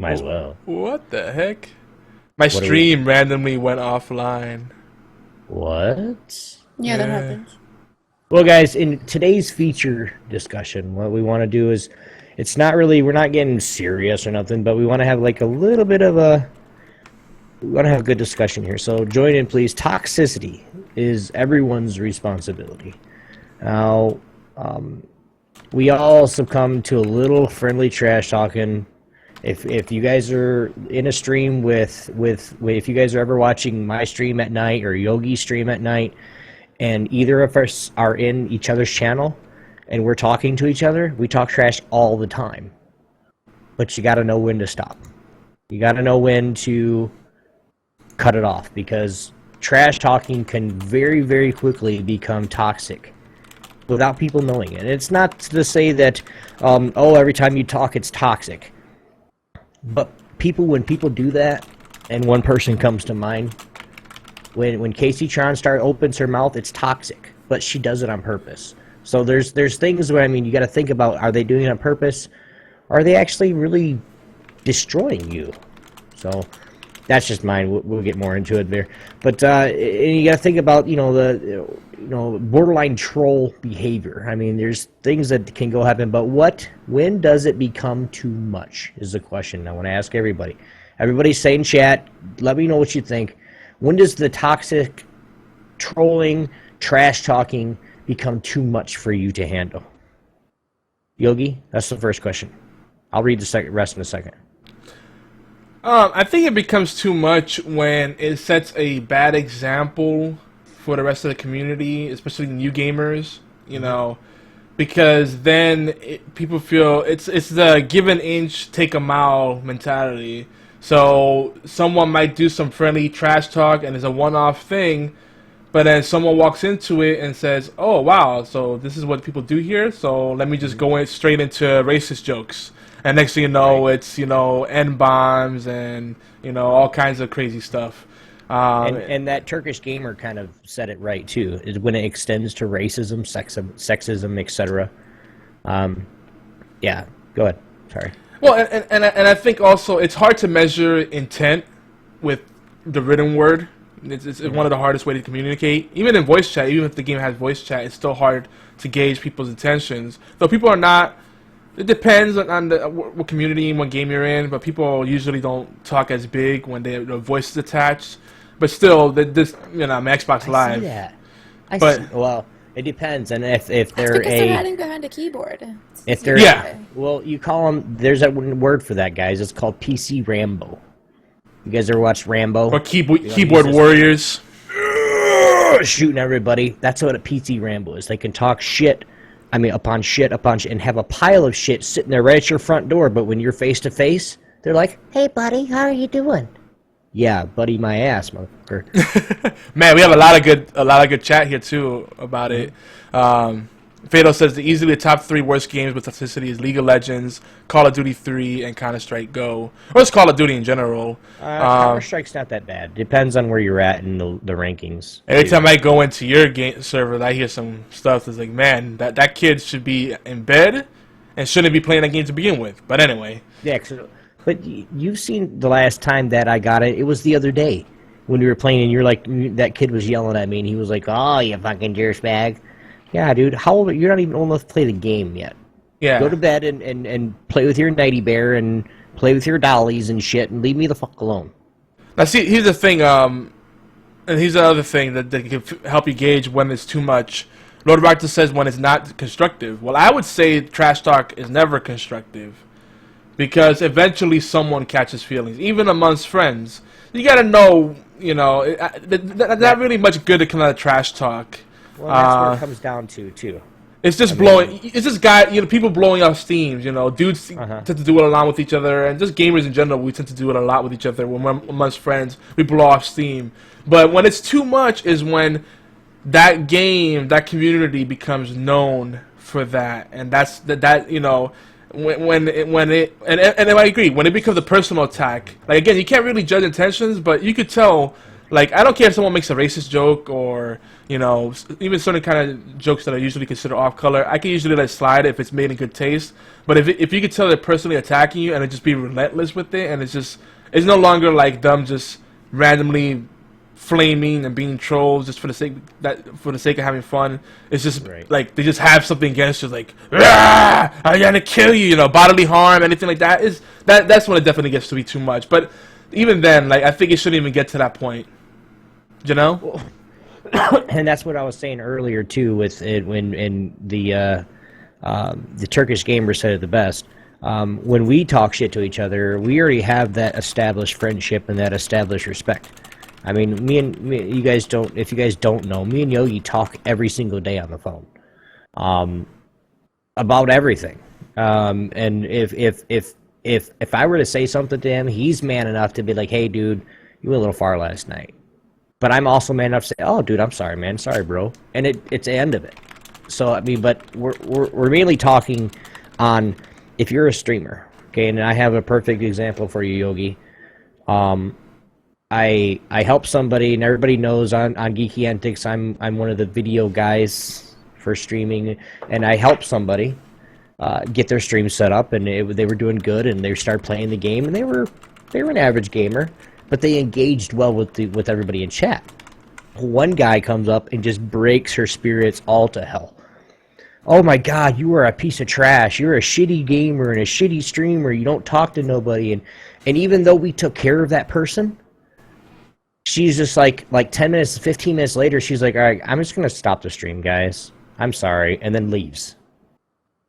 Might as well. What the heck? My stream randomly went offline. What? Yeah, that happens. Well, guys, in today's feature discussion, what we want to do is, it's not really, we're not getting serious or nothing, but we want to have like a little bit of a, we want to have a good discussion here. So join in, please. Toxicity is everyone's responsibility. Now, we all succumb to a little friendly trash talking. If you guys are in a stream with if you guys are ever watching my stream at night or Yogi's stream at night, and either of us are in each other's channel and we're talking to each other, we talk trash all the time. But you got to know when to stop. You got to know when to cut it off, because trash talking can very, very quickly become toxic without people knowing it. It's not to say that, oh, every time you talk it's toxic. But when people do that, and one person comes to mind, when Casey Tronstar opens her mouth, it's toxic, but she does it on purpose. So there's things where, I mean, you got to think about, are they doing it on purpose? Are they actually really destroying you? So that's just mine. We'll get more into it there. But and you got to think about, the borderline troll behavior. I mean, there's things that can go happen, but when does it become too much is the question I want to ask everybody. Everybody say in chat, let me know what you think. When does the toxic trolling, trash talking become too much for you to handle? Yogi, that's the first question. I'll read the rest in a second. I think it becomes too much when it sets a bad example for the rest of the community, especially new gamers, because then people feel it's the give an inch, take a mile mentality. So someone might do some friendly trash talk and it's a one-off thing, but then someone walks into it and says, oh, wow, so this is what people do here, so let me just go straight into racist jokes. And next thing you know, it's, N-bombs and, all kinds of crazy stuff. And that Turkish gamer kind of said it right, too, is when it extends to racism, sexism, etc. Yeah, go ahead. Sorry. Well, and I think also it's hard to measure intent with the written word. It's one of the hardest ways to communicate. Even in voice chat, even if the game has voice chat, it's still hard to gauge people's intentions. Though people are not... It depends on what community and what game you're in, but people usually don't talk as big when their voice is attached. But still, my Xbox Live. I see that. Well, it depends, and if they're because they're hiding behind a keyboard. If they're well, you call them. There's a word for that, guys. It's called PC Rambo. You guys ever watched Rambo? Or keyboard warriors shooting everybody. That's what a PC Rambo is. They can talk shit. I mean, upon shit, and have a pile of shit sitting there right at your front door. But when you're face to face, they're like, "Hey, buddy, how are you doing?" Yeah, buddy, my ass, motherfucker. Man, we have a lot of good chat here too about it. Fado says the easily the top 3 worst games with toxicity is League of Legends, Call of Duty 3, and Counter-Strike Go. Or it's Call of Duty in general. Counter-Strike's not that bad. Depends on where you're at in the rankings. Every time I go into your game server, I hear some stuff that's like, man, that kid should be in bed and shouldn't be playing that game to begin with. But anyway. Yeah, but you've seen the last time that I got it. It was the other day when we were playing, and you're like, that kid was yelling at me, and he was like, "Oh, you fucking dirtbag." Yeah, dude. How old? You're not even old enough to play the game yet. Yeah. Go to bed and play with your nighty bear and play with your dollies and shit, and leave me the fuck alone. Now, see, here's the thing. And here's the other thing that can help you gauge when it's too much. Lord Barton says when it's not constructive. Well, I would say trash talk is never constructive, because eventually someone catches feelings, even amongst friends. You gotta know, not really much good to come out of trash talk. Well, that's what it comes down to, too. It's just it's just people blowing off steam, dudes tend to do it a lot with each other, and just gamers in general, we tend to do it a lot with each other. When we're amongst friends, we blow off steam. But when it's too much is when that game, that community becomes known for that, and that's when I agree, when it becomes a personal attack. Like, again, you can't really judge intentions, but you could tell Like, I don't care if someone makes a racist joke or, you know, even certain kind of jokes that are usually considered off color. I can usually let it slide if it's made in good taste. But if you could tell they're personally attacking you and it just be relentless with it, and it's no longer like them just randomly flaming and being trolls just for the sake of having fun. It's just like they just have something against you, like, "Rah! I'm gonna kill you," you know, bodily harm, anything like that. That's when it definitely gets to be too much. But even then, like, I think it shouldn't even get to that point. You know? And that's what I was saying earlier too, with it when the Turkish gamer said it the best. When we talk shit to each other, we already have that established friendship and that established respect. I mean, you guys don't. If you guys don't know, me and Yogi talk every single day on the phone, about everything. And if I were to say something to him, he's man enough to be like, "Hey, dude, you went a little far last night." But I'm also man enough to say, "Oh, dude, I'm sorry, man. Sorry, bro." And it's the end of it. So I mean, but we're mainly talking on if you're a streamer, okay. And I have a perfect example for you, Yogi. I help somebody, and everybody knows on Geeky Antics, I'm one of the video guys for streaming, and I help somebody get their stream set up, and they were doing good, and they started playing the game, and they were an average gamer. But they engaged well with everybody in chat. One guy comes up and just breaks her spirits all to hell. "Oh my God, you are a piece of trash. You're a shitty gamer and a shitty streamer. You don't talk to nobody." And even though we took care of that person, she's just like 10 minutes, 15 minutes later, she's like, "All right, I'm just going to stop the stream, guys. I'm sorry," and then leaves.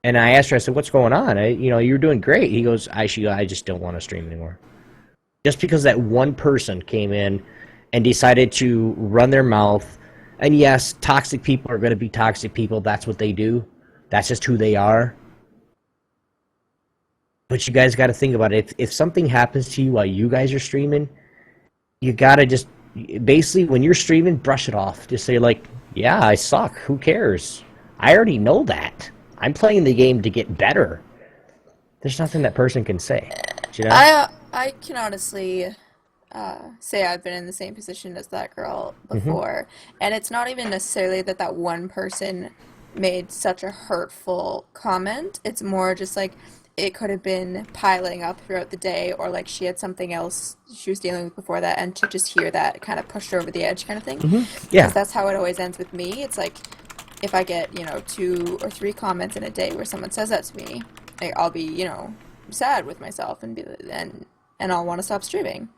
And I asked her, I said, "What's going on? You're doing great." He goes, I just don't want to stream anymore. Just because that one person came in and decided to run their mouth. And yes, toxic people are going to be toxic people. That's what they do. That's just who they are. But you guys got to think about it. If something happens to you while you guys are streaming, you got to just, basically, when you're streaming, brush it off. Just say, like, "Yeah, I suck. Who cares? I already know that. I'm playing the game to get better." There's nothing that person can say. You know? I can honestly say I've been in the same position as that girl before, and it's not even necessarily that one person made such a hurtful comment. It's more just like it could have been piling up throughout the day, or like she had something else she was dealing with before that, and to just hear that kind of pushed her over the edge kind of thing. Yeah. Because that's how it always ends with me. It's like if I get 2 or 3 comments in a day where someone says that to me, like, I'll be sad with myself and I'll want to stop streaming.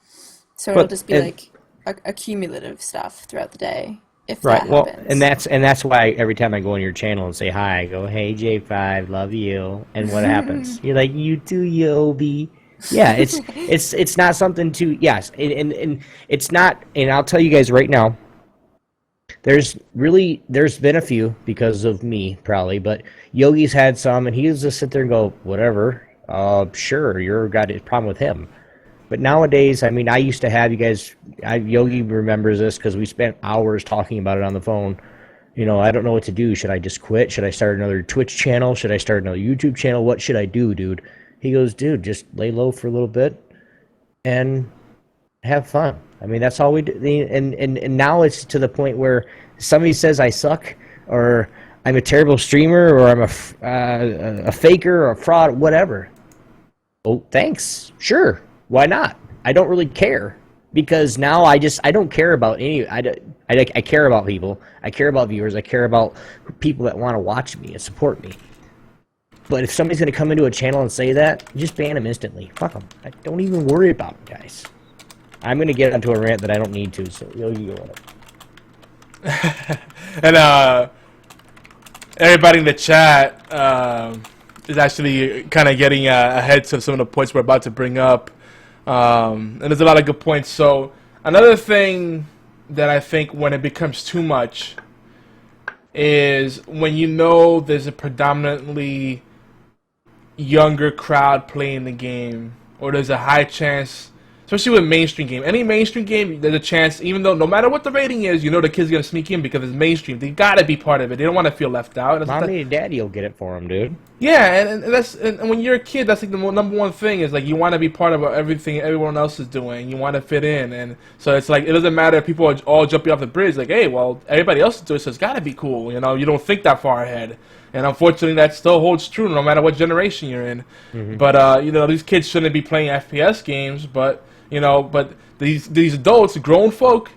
So it'll just be like a cumulative stuff throughout the day. If that happens. And that's why every time I go on your channel and say hi, I go, "Hey J5, love you." And what happens? You're like, "You too, Yobi." Yeah, it's not something to and it's not. And I'll tell you guys right now, there's been a few because of me probably, but Yogi's had some, and he'll just sit there and go, "Whatever, sure, you've got a problem with him." But nowadays, I mean, I used to have you guys. Yogi remembers this because we spent hours talking about it on the phone. I don't know what to do. Should I just quit? Should I start another Twitch channel? Should I start another YouTube channel? What should I do, dude? He goes, "Dude, just lay low for a little bit and have fun." I mean, that's all we do. And now it's to the point where somebody says I suck, or I'm a terrible streamer, or I'm a faker or a fraud, whatever. Oh, thanks. Sure. Why not? I don't really care, because now I don't care about any. I care about people. I care about viewers. I care about people that want to watch me and support me. But if somebody's going to come into a channel and say that, just ban them instantly. Fuck them. Don't even worry about them, guys. I'm going to get onto a rant that I don't need to, so you go on it. And everybody in the chat is actually kind of getting ahead to some of the points we're about to bring up. And there's a lot of good points. So another thing that I think when it becomes too much is when there's a predominantly younger crowd playing the game, or there's a high chance especially with mainstream game. Any mainstream game, there's a chance, even though no matter what the rating is, you know the kid's gonna sneak in because it's mainstream. They gotta be part of it. They don't want to feel left out. Mommy and daddy will get it for them, dude. Yeah, and when you're a kid, that's like the number one thing is like you want to be part of everything everyone else is doing. You want to fit in, and so it's like it doesn't matter if people are all jumping off the bridge. Like, hey, well, everybody else is doing it, so it's gotta be cool. You know, you don't think that far ahead. And unfortunately, that still holds true no matter what generation you're in. But you know, these kids shouldn't be playing FPS games. But you know, but these adults, grown folk,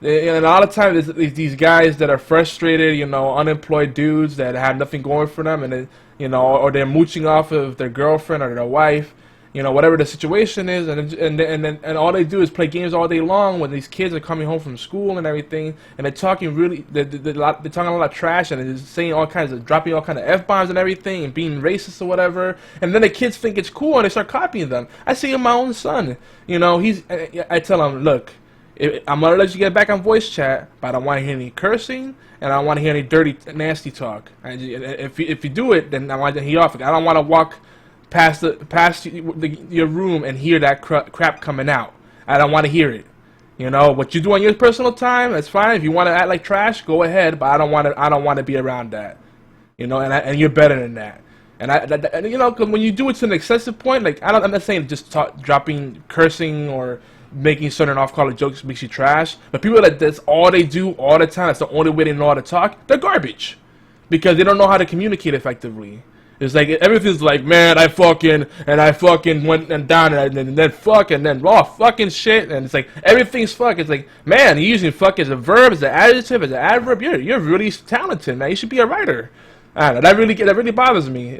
and a lot of times these guys that are frustrated, you know, unemployed dudes that have nothing going for them, and you know, or they're mooching off of their girlfriend or their wife. You know, whatever the situation is, and all they do is play games all day long when these kids are coming home from school and everything, and they're talking they're talking a lot of trash, and they're saying all kinds of, dropping all kinds of F-bombs and everything, and being racist or whatever, and then the kids think it's cool, and they start copying them. I see it in my own son, you know, I tell him, look, I'm going to let you get back on voice chat, but I don't want to hear any cursing, and I don't want to hear any dirty, nasty talk. If you do it, then I want to hear off. I don't want to walk past your room and hear that crap coming out. I don't want to hear it. You know what you do on your personal time, that's fine. If you want to act like trash, go ahead. But I don't want to be around that. You know, and you're better than that. And you know, because when you do it to an excessive point, like I'm not saying just dropping cursing or making certain off-color jokes makes you trash. But people that that's all they do all the time, that's the only way they know how to talk, they're garbage because they don't know how to communicate effectively. It's like everything's like, man, I fucking went and down and then fuck and then raw fucking shit, and it's like everything's fuck. It's like, man, you're using fuck as a verb, as an adjective, as an adverb. You're really talented, man. You should be a writer. I don't know, that really bothers me.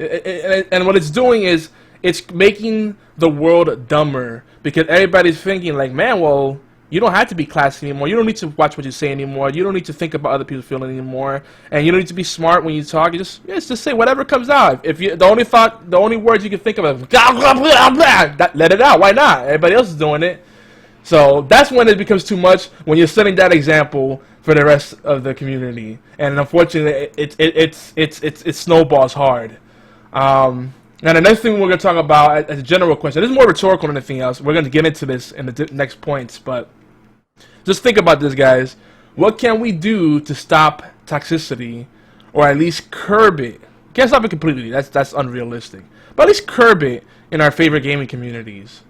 And what it's doing is it's making the world dumber because everybody's thinking like, man, well, you don't have to be classy anymore. You don't need to watch what you say anymore. You don't need to think about other people's feelings anymore. And you don't need to be smart when you talk. You just say whatever comes out. If you the only words you can think of is blah, blah, blah, blah, let it out. Why not? Everybody else is doing it. So that's when it becomes too much. When you're setting that example for the rest of the community, and unfortunately, it snowballs hard. And the next thing we're going to talk about as a general question, this is more rhetorical than anything else. We're going to get into this in the next points, but just think about this, guys. What can we do to stop toxicity, or at least curb it? Can't stop it completely. That's unrealistic. But at least curb it in our favorite gaming communities.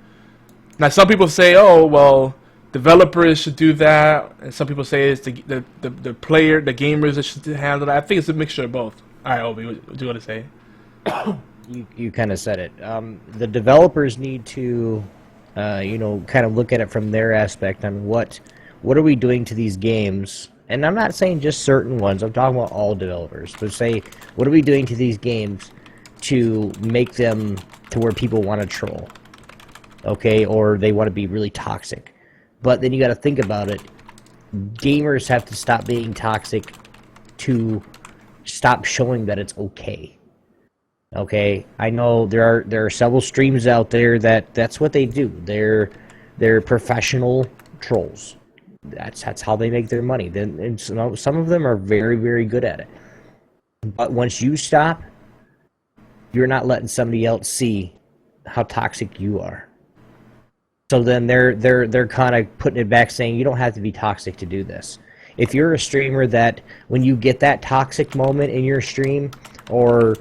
Now, some people say, "Oh, well, developers should do that," and some people say it's the gamers that should handle that. I think it's a mixture of both. All right, Obi, what do you want to say? You kind of said it. The developers need to, you know, kind of look at it from their aspect on what are we doing to these games. And I'm not saying just certain ones. I'm talking about all developers. But say, what are we doing to these games to make them to where people want to troll, okay, or they want to be really toxic. But then you got to think about it. Gamers have to stop being toxic to stop showing that it's okay. Okay, I know there are several streams out there that's what they do. They're professional trolls. That's how they make their money. Then and some of them are very, very good at it. But once you stop, you're not letting somebody else see how toxic you are. So then they're kind of putting it back, saying you don't have to be toxic to do this. If you're a streamer that when you get that toxic moment in your stream, or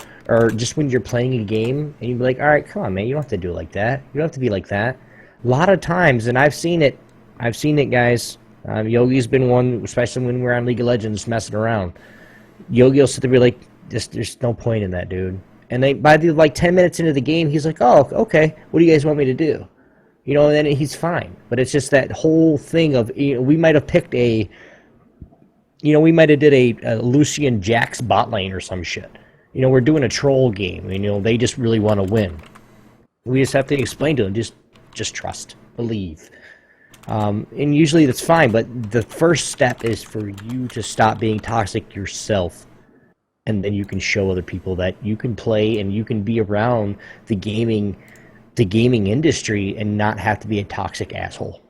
just when you're playing a game, and you're like, all right, come on, man, you don't have to do it like that. You don't have to be like that. A lot of times, and I've seen it, guys. Yogi's been one, especially when we're on League of Legends messing around. Yogi will sit there and be like, there's no point in that, dude. And by the 10 minutes into the game, he's like, oh, okay, what do you guys want me to do? You know, and then he's fine. But it's just that whole thing of, you know, we might have picked we might have did a Lucian Jax bot lane or some shit. You know, we're doing a troll game, and, you know, they just really want to win. We just have to explain to them, just trust, believe. And usually that's fine, but the first step is for you to stop being toxic yourself, and then you can show other people that you can play and you can be around the gaming industry and not have to be a toxic asshole.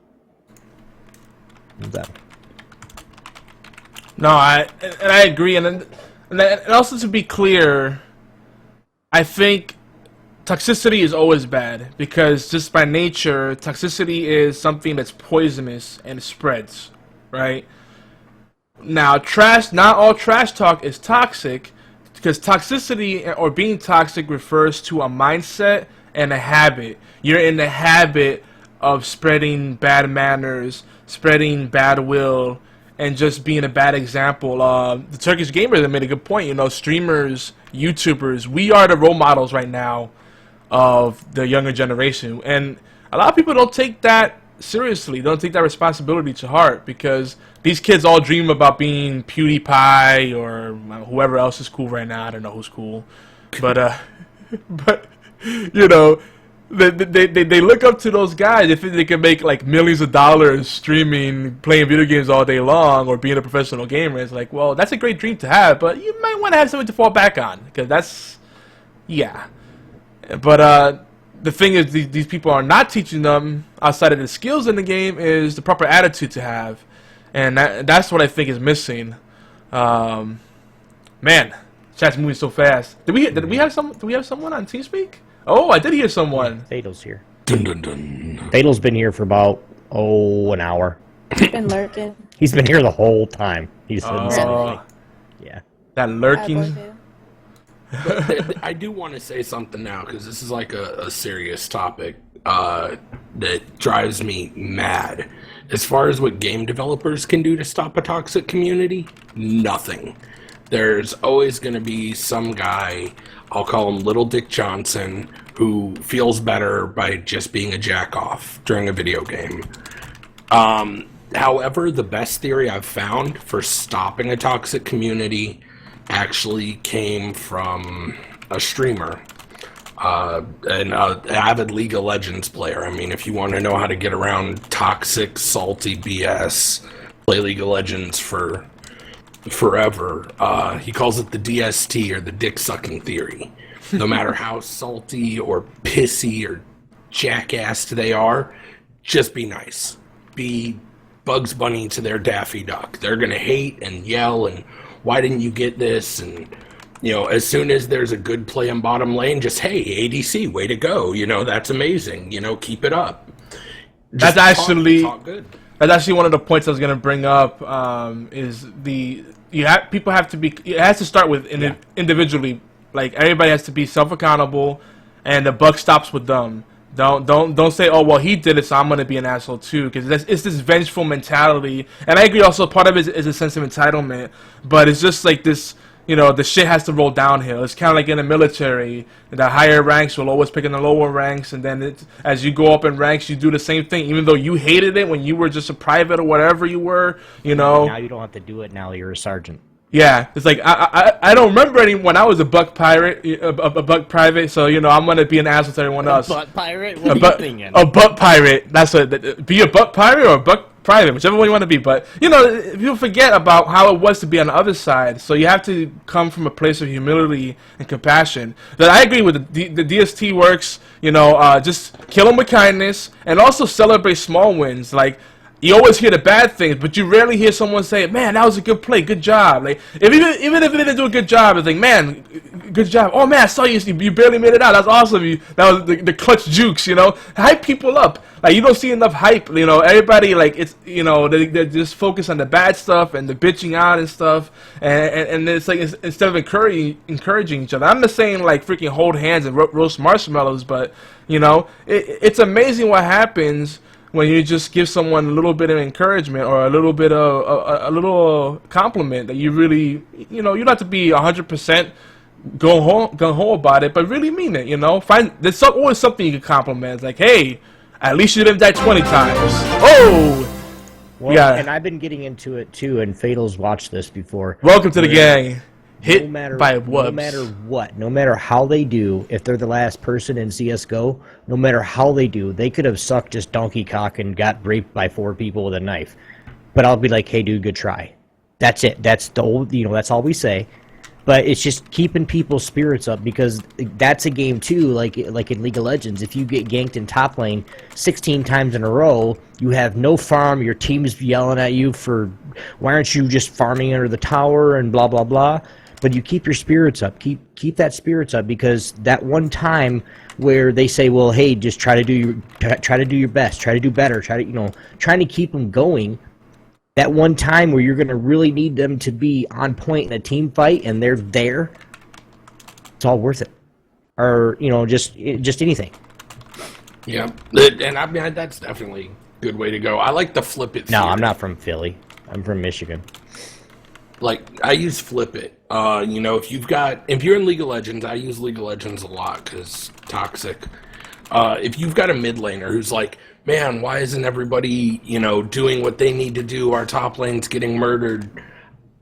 No, I agree, and also to be clear, I think toxicity is always bad because just by nature, toxicity is something that's poisonous and it spreads, right? Now, not all trash talk is toxic because toxicity or being toxic refers to a mindset and a habit. You're in the habit of spreading bad manners, spreading bad will, and just being a bad example. The Turkish Gamer made a good point. You know, streamers, YouTubers, we are the role models right now of the younger generation. And a lot of people don't take that seriously, don't take that responsibility to heart because these kids all dream about being PewDiePie or whoever else is cool right now. I don't know who's cool. But, but you know, they look up to those guys. If they can make like millions of dollars streaming, playing video games all day long, or being a professional gamer, it's like, well, that's a great dream to have, but you might want to have something to fall back on because that's, yeah. But the thing is, these people are not teaching them outside of the skills in the game is the proper attitude to have, and that's what I think is missing. Man, chat's moving so fast. Do we have someone on TeamSpeak? Oh, I did hear someone. Fatal's here. Dun, dun, dun. Fatal's been here for about an hour. He's been lurking. He's been here the whole time. He's been yeah. That lurking. But I do want to say something now because this is like a serious topic that drives me mad. As far as what game developers can do to stop a toxic community, nothing. There's always going to be some guy, I'll call him Little Dick Johnson, who feels better by just being a jack-off during a video game. However, the best theory I've found for stopping a toxic community actually came from a streamer, an avid League of Legends player. I mean, if you want to know how to get around toxic, salty BS, play League of Legends for forever. He calls it the DST, or the dick-sucking theory. No matter how salty or pissy or jackassed they are, just be nice. Be Bugs Bunny to their Daffy Duck. They're going to hate and yell and why didn't you get this? And, you know, as soon as there's a good play in bottom lane, just, hey, ADC, way to go. You know, that's amazing. You know, keep it up. That's actually talk good. That's actually one of the points I was going to bring up. Is people have to be. It has to start with individually. Like everybody has to be self-accountable, and the buck stops with them. Don't say, oh well, he did it, so I'm going to be an asshole too, because it's this vengeful mentality. And I agree. Also, part of it is a sense of entitlement, but it's just like this. You know, the shit has to roll downhill. It's kind of like in the military. The higher ranks will always pick in the lower ranks, and then as you go up in ranks, you do the same thing. Even though you hated it when you were just a private or whatever you were, you know. Now you don't have to do it. Now you're a sergeant. Yeah, it's like I don't remember any when I was a buck pirate, a buck private. So you know, I'm gonna be an asshole to everyone else. A buck pirate? What are you thinking? A buck pirate. That's what. Be a buck pirate or a buck private, whichever one you want to be. But you know, people forget about how it was to be on the other side. So you have to come from a place of humility and compassion. That I agree with. The DST works. You know, just kill them with kindness and also celebrate small wins. Like, you always hear the bad things, but you rarely hear someone say, "Man, that was a good play, good job." Like, even if they didn't do a good job, it's like, "Man, good job." "Oh man, I saw you barely made it out. That's awesome. That was the clutch jukes." You know, hype people up. Like, you don't see enough hype. You know, everybody, like, it's, you know, they just focus on the bad stuff and the bitching out and stuff, and it's like, instead of encouraging each other. I'm not saying like freaking hold hands and roast marshmallows, but you know, it's amazing what happens when you just give someone a little bit of encouragement or a little bit of a little compliment that you really, you know, you don't have to be 100% gung ho about it, but really mean it. You know, there's always something you can compliment. It's like, hey, at least you didn't die 20 times. Oh, well, yeah. And I've been getting into it too, and Fatal's watched this before. Welcome to the gang. Hit by whoops. No matter what, no matter how they do, if they're the last person in CSGO, no matter how they do, they could have sucked just donkey cock and got raped by 4 people with a knife. But I'll be like, hey dude, good try. That's it. That's the old, you know, that's all we say. But it's just keeping people's spirits up, because that's a game too, like in League of Legends. If you get ganked in top lane 16 times in a row, you have no farm, your team's yelling at you for, why aren't you just farming under the tower and blah, blah, blah. But you keep your spirits up. Keep that spirits up, because that one time where they say, well, hey, just try to do your best, try to do better, trying to keep them going. That one time where you're going to really need them to be on point in a team fight, and they're there, it's all worth it. Or just anything. Yeah, and I mean that's definitely a good way to go. I like the flip it. No, theory. I'm not from Philly. I'm from Michigan. Like, I use flip it. If you're in League of Legends, I use League of Legends a lot because toxic. If you've got a mid laner who's like, man, why isn't everybody, doing what they need to do? Our top lane's getting murdered.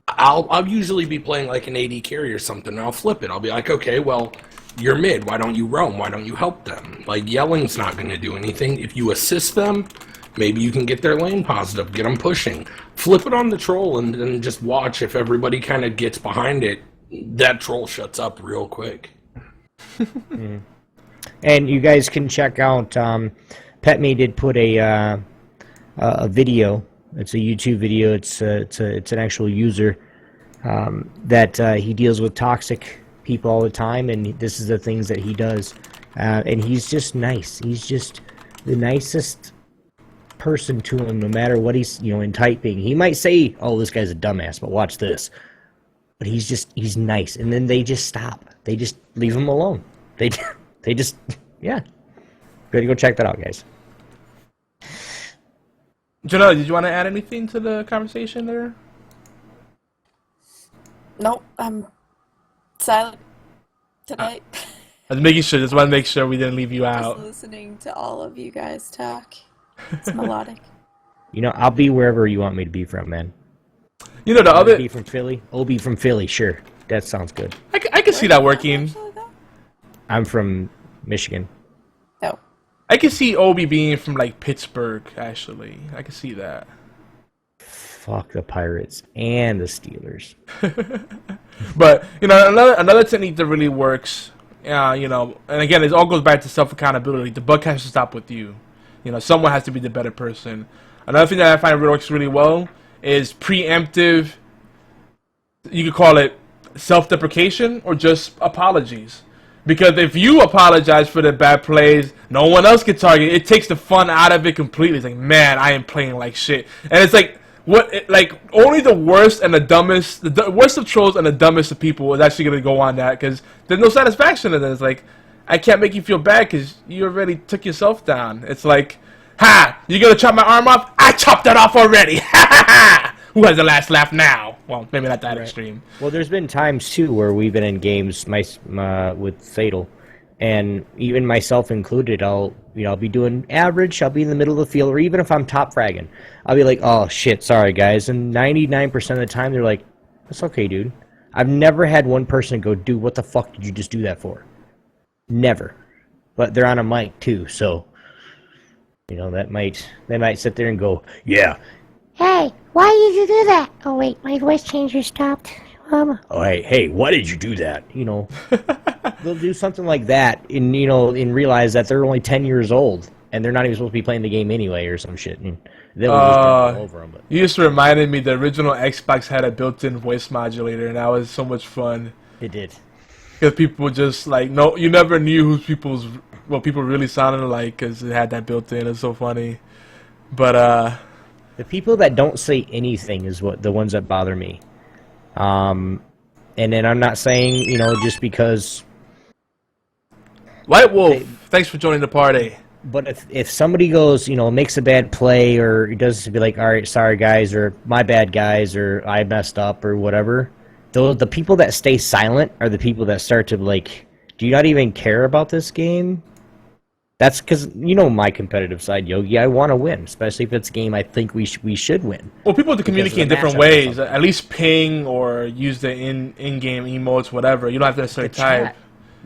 I'll usually be playing like an AD carry or something, and I'll flip it. I'll be like, okay, well, you're mid. Why don't you roam? Why don't you help them? Like, yelling's not going to do anything. If you assist them, maybe you can get their lane positive, get them pushing. Flip it on the troll and then just watch if everybody kind of gets behind it. That troll shuts up real quick. And you guys can check out, PetMe did put a video. It's a YouTube video. It's an actual user that he deals with toxic people all the time, and this is the things that he does. And he's just nice. He's just the nicest person to him, no matter what he's in typing. He might say, "Oh, this guy's a dumbass," but watch this. But he's nice, and then they just stop. They just leave him alone. They just go check that out, guys. Janelle, did you want to add anything to the conversation there? Nope, I'm silent today. I was making sure. Just want to make sure we didn't leave you out. Just listening to all of you guys talk. It's melodic. I'll be wherever you want me to be from, man. The other. Be from Philly. Obi from Philly, sure. That sounds good. I can see that working. I'm from Michigan. No. I can see Obi being from like Pittsburgh. Actually, I can see that. Fuck the Pirates and the Steelers. But another technique that really works. And again, it all goes back to self accountability. The buck has to stop with you. Someone has to be the better person. Another thing that I find works really well is preemptive. You could call it self-deprecation or just apologies. Because if you apologize for the bad plays, no one else can target. It takes the fun out of it completely. It's like, man, I am playing like shit. And it's like, only the worst and the dumbest, the worst of trolls and the dumbest of people is actually going to go on that, because there's no satisfaction in it. It's like, I can't make you feel bad because you already took yourself down. It's like, ha! You going to chop my arm off? I chopped it off already! Ha ha ha! Who has the last laugh now? Well, maybe not that extreme. Well, there's been times, too, where we've been in games with Fatal, and even myself included, I'll be doing average, I'll be in the middle of the field, or even if I'm top fragging, I'll be like, oh, shit, sorry, guys, and 99% of the time, they're like, it's okay, dude. I've never had one person go, dude, what the fuck did you just do that for? Never. But they're on a mic, too, so, they might sit there and go, yeah. Hey, why did you do that? Oh wait, my voice changer stopped. Oh hey, why did you do that? They'll do something like that, and realize that they're only 10 years old and they're not even supposed to be playing the game anyway, or some shit. And they'll just jump all over them. But you just reminded me the original Xbox had a built-in voice modulator, and that was so much fun. It did. Because people just you never knew what people really sounded like because it had that built-in. It's so funny, but the people that don't say anything is the ones that bother me. And then I'm not saying, just because... White Wolf, thanks for joining the party. But if somebody goes, makes a bad play, or does be like, all right, sorry guys, or my bad guys, or I messed up, or whatever, the people that stay silent are the people that start to do you not even care about this game? That's because, my competitive side, Yogi. I want to win, especially if it's a game I think we should win. Well, people have to communicate in different ways. At least ping or use the in-game emotes, whatever. You don't have to necessarily type.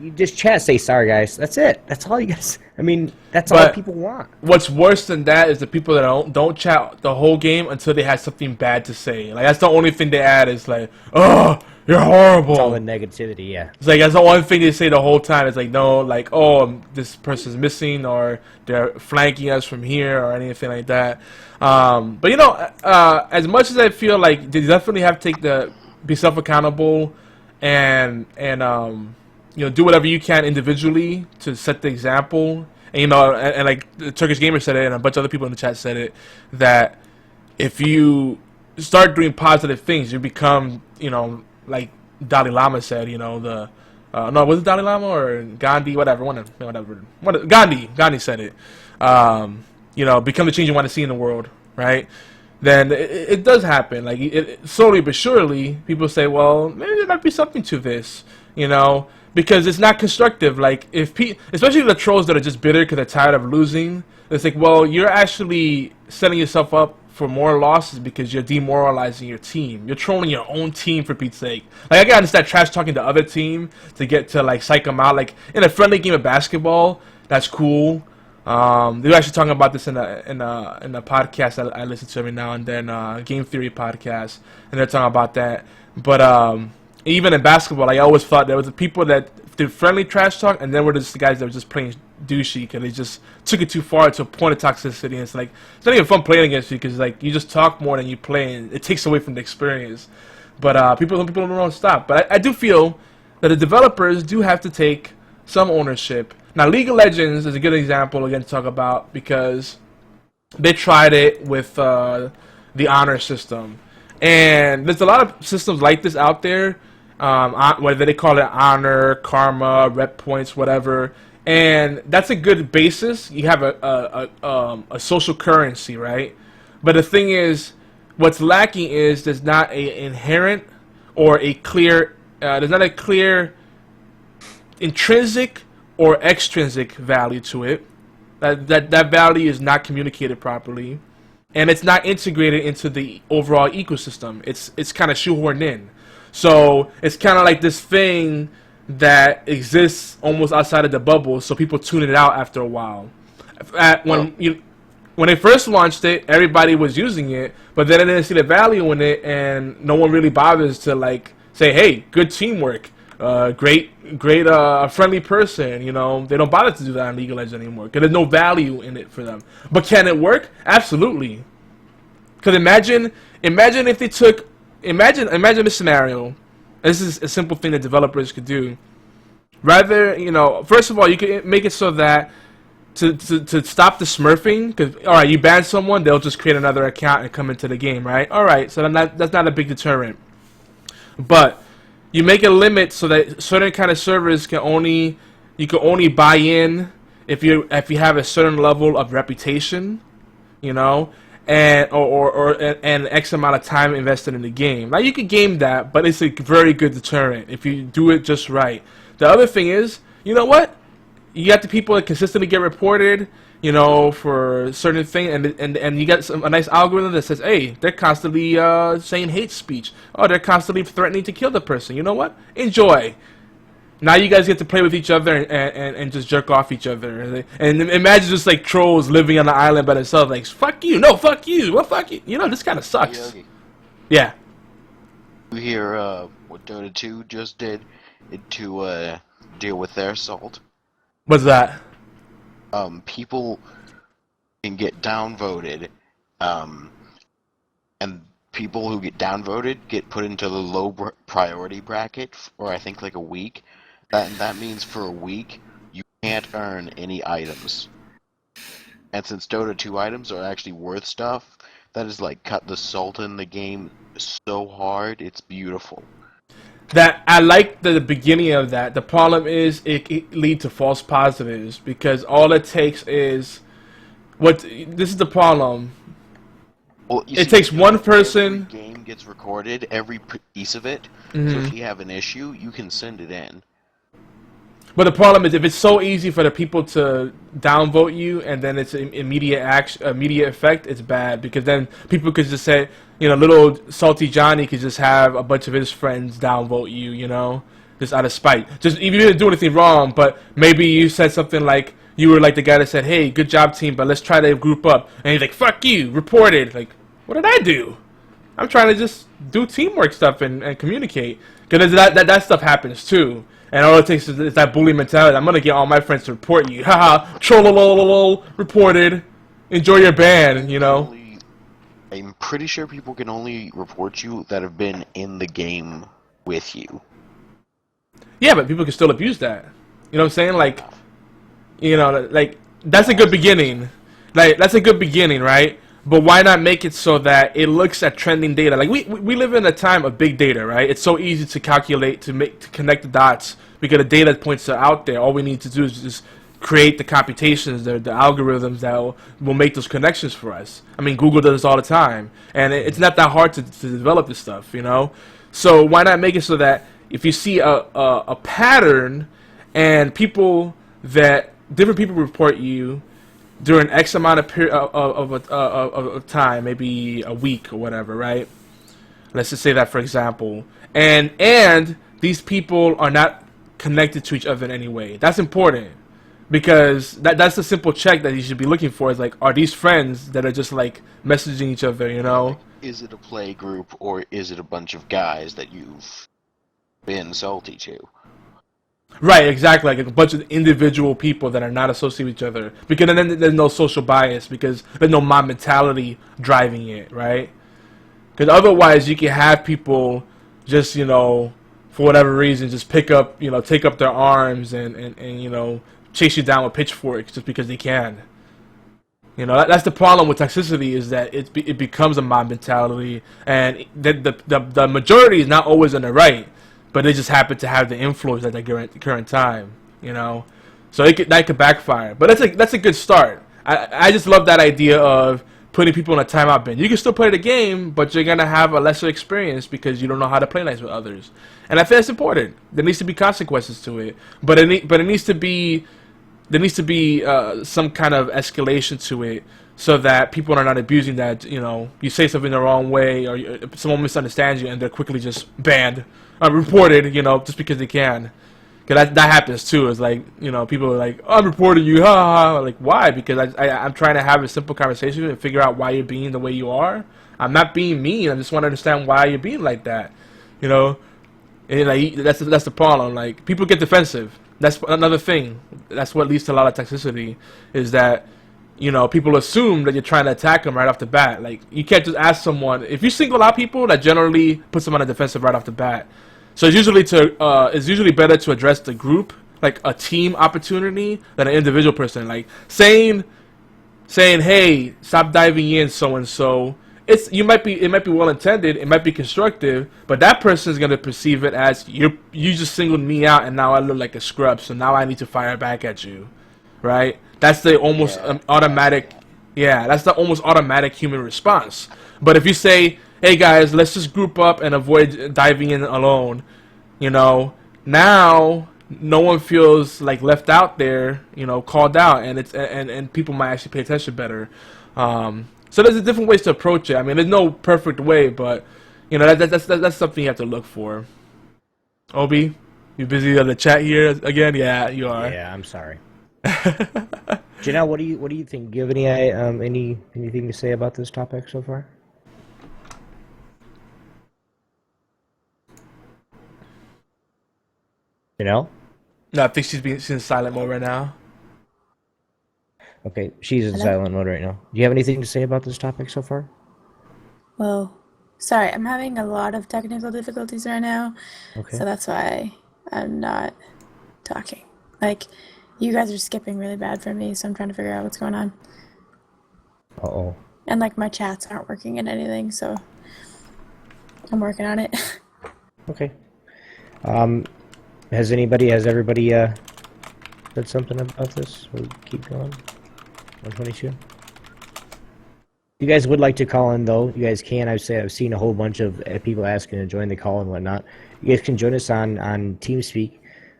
You just chat, say sorry, guys. That's it. That's all you guys. That's all people want. What's worse than that is the people that don't chat the whole game until they have something bad to say. That's the only thing they add is oh, you're horrible. It's all the negativity, yeah. It's that's the one thing they say the whole time. It's no, oh, this person's missing, or they're flanking us from here, or anything like that. But as much as I feel like they definitely have to be self-accountable do whatever you can individually to set the example. And like the Turkish Gamer said it, and a bunch of other people in the chat said it, that if you start doing positive things, you become, like Dalai Lama said, no, was it Dalai Lama or Gandhi, whatever. Gandhi said it. Become the change you want to see in the world, right? Then it does happen. Like slowly but surely, people say, well, maybe there might be something to this, because it's not constructive. Like especially the trolls that are just bitter because they're tired of losing. It's like, well, you're actually setting yourself up for more losses because you're demoralizing your team. You're trolling your own team, for Pete's sake. Like, I can understand trash talking the other team to get to like psych them out. Like in a friendly game of basketball, that's cool. They were actually talking about this in a podcast that I listen to every now and then, Game Theory podcast, and they're talking about that. But even in basketball, I always thought there was the people that did friendly trash talk, and then were just the guys that were just playing douchey because they just took it too far to a point of toxicity. And it's like, it's not even fun playing against you because like you just talk more than you play, and it takes away from the experience. But some people don't stop. But I do feel that the developers do have to take some ownership. Now, League of Legends is a good example again to talk about because they tried it with the honor system, and there's a lot of systems like this out there. Whether they call it honor, karma, rep points, whatever, and that's a good basis. You have a social currency, right? But the thing is, what's lacking is there's not a inherent or a clear, there's not a clear intrinsic or extrinsic value to it. That value is not communicated properly, and it's not integrated into the overall ecosystem. It's kind of shoehorned in. So it's kind of like this thing that exists almost outside of the bubble, so people tune it out after a while. When they first launched it, everybody was using it, but then they didn't see the value in it, and no one really bothers to like say, "Hey, good teamwork, great, friendly person." They don't bother to do that on League of Legends anymore because there's no value in it for them. But can it work? Absolutely. Because imagine if they took. Imagine this scenario. This is a simple thing that developers could do. Rather, first of all, you can make it so that to stop the smurfing, because, all right, you ban someone, they'll just create another account and come into the game, right? All right, so that's not a big deterrent. But you make a limit so that certain kind of servers you can only buy in if you have a certain level of reputation, and X amount of time invested in the game. Now you could game that, but it's a very good deterrent if you do it just right. The other thing is, you know what? You got the people that consistently get reported, for certain things, and you got a nice algorithm that says, hey, they're constantly saying hate speech. Oh, they're constantly threatening to kill the person. You know what? Enjoy. Now you guys get to play with each other and just jerk off each other. And imagine just like trolls living on the island by themselves, like, fuck you, no, fuck you, well, fuck you. This kind of sucks. Yogi. Yeah. You hear what Dota 2 just did to deal with their assault? What's that? People can get downvoted, and people who get downvoted get put into the low priority bracket for I think like a week. That means for a week you can't earn any items. And since Dota 2 items are actually worth stuff, that is like cut the salt in the game so hard, it's beautiful. That I like the beginning of that. The problem is it lead to false positives because all it takes is this is the problem. Well, it takes one person. Every game gets recorded, every piece of it. Mm-hmm. So if you have an issue, you can send it in. But the problem is, if it's so easy for the people to downvote you, and then it's immediate effect, it's bad because then people could just say, little salty Johnny could just have a bunch of his friends downvote you, just out of spite. Just even if you didn't do anything wrong, but maybe you said something like you were like the guy that said, "Hey, good job, team, but let's try to group up," and he's like, "Fuck you," reported. Like, what did I do? I'm trying to just do teamwork stuff and communicate because that stuff happens too. And all it takes is that bully mentality. I'm gonna get all my friends to report you. Haha, trollololol, reported. Enjoy your ban, I'm pretty sure people can only report you that have been in the game with you. Yeah, but people can still abuse that. You know what I'm saying? Like, you know, like that's a good beginning. Like that's a good beginning, right? But why not make it so that it looks at trending data? Like we live in a time of big data, right? It's so easy to calculate, to connect the dots because the data points are out there. All we need to do is just create the computations, the algorithms that will make those connections for us. I mean, Google does this all the time, and it's not that hard to develop this stuff, you know. So why not make it so that if you see a pattern and different people report you during X amount of time, maybe a week or whatever, right? Let's just say that, for example, and these people are not connected to each other in any way. That's important because that's the simple check that you should be looking for. Is like, are these friends that are just like messaging each other? You know? Is it a play group or is it a bunch of guys that you've been salty to? Right, exactly. Like a bunch of individual people that are not associated with each other. Because then there's no social bias because there's no mob mentality driving it, right? Because otherwise you can have people just, you know, for whatever reason, just take up their arms and you know, chase you down with pitchforks just because they can. You know, that's the problem with toxicity is that it becomes a mob mentality, and the majority is not always on the right, but they just happen to have the influence at the current time. You know, so that could backfire. But that's a good start. I just love that idea of putting people in a timeout bin. You can still play the game, but you're gonna have a lesser experience because you don't know how to play nice with others. And I think that's important. There needs to be consequences to it, but it needs to be. There needs to be some kind of escalation to it so that people are not abusing that. You know, you say something the wrong way or someone misunderstands you and they're quickly just banned, reported, you know, just because they can. Because that happens too. It's like, you know, people are like, oh, I'm reporting you, ha ha. Like, why? Because I'm trying to have a simple conversation and figure out why you're being the way you are. I'm not being mean. I just want to understand why you're being like that. You know, and like that's the problem. Like, people get defensive. That's another thing. That's what leads to a lot of toxicity, is that, you know, people assume that you're trying to attack them right off the bat. Like, you can't just ask someone. If you single out people, that generally puts them on the defensive right off the bat. So it's usually better to address the group, like a team opportunity, than an individual person. Like saying, hey, stop diving in, so and so. It might be well intended, it might be constructive, but that person is gonna perceive it as you just singled me out, and now I look like a scrub, so now I need to fire back at you, right? That's the almost automatic, that's the almost automatic human response. But if you say, hey guys, let's just group up and avoid diving in alone, you know, now no one feels like left out there, you know, called out, and and people might actually pay attention better. So there's different ways to approach it. I mean, there's no perfect way, but you know, that's something you have to look for. Obi, you busy on the chat here again? Yeah, you are. Yeah, I'm sorry. Janelle, what do you think? Do you have anything to say about this topic so far? Janelle? No, I think she's in silent mode right now. Okay, she's in silent mode right now. Do you have anything to say about this topic so far? Well, sorry, I'm having a lot of technical difficulties right now, Okay. so that's why I'm not talking. Like, you guys are skipping really bad for me, so I'm trying to figure out what's going on. Uh-oh. And, like, my chats aren't working and anything, so I'm working on it. Okay. Has everybody said something about this? We'll keep going. 122. You guys would like to call in, though. You guys can. I've seen a whole bunch of people asking to join the call and whatnot. You guys can join us on TeamSpeak.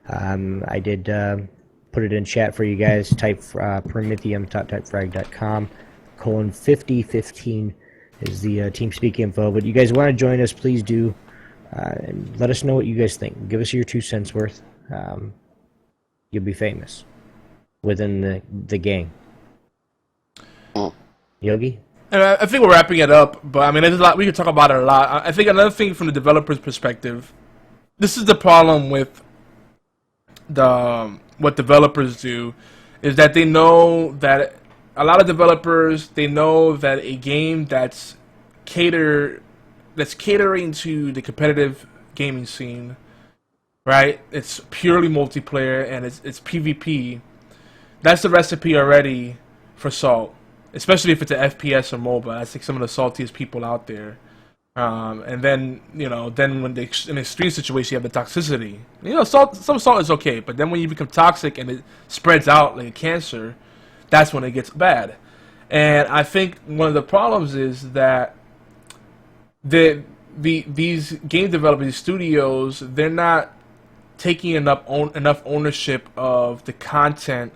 I did put it in chat for you guys. Type prometheum.typefrag.com. :5015 is the TeamSpeak info. But you guys want to join us, please do. And let us know what you guys think. Give us your 2 cents worth. You'll be famous within the gang. Yogi? And I think we're wrapping it up, but I mean, there's a lot we could talk about it a lot. I think another thing from the developer's perspective, this is the problem with what developers do, is that they know that a lot of developers, they know that a game that's catering to the competitive gaming scene right? It's purely multiplayer and it's PvP. That's the recipe already for Salt, especially if it's an FPS or MOBA. That's like some of the saltiest people out there. And then then when in an extreme situation you have the toxicity. Some salt is okay, but then when you become toxic and it spreads out like a cancer, that's when it gets bad. And I think one of the problems is that these game developers, these studios, they're not taking enough ownership of the content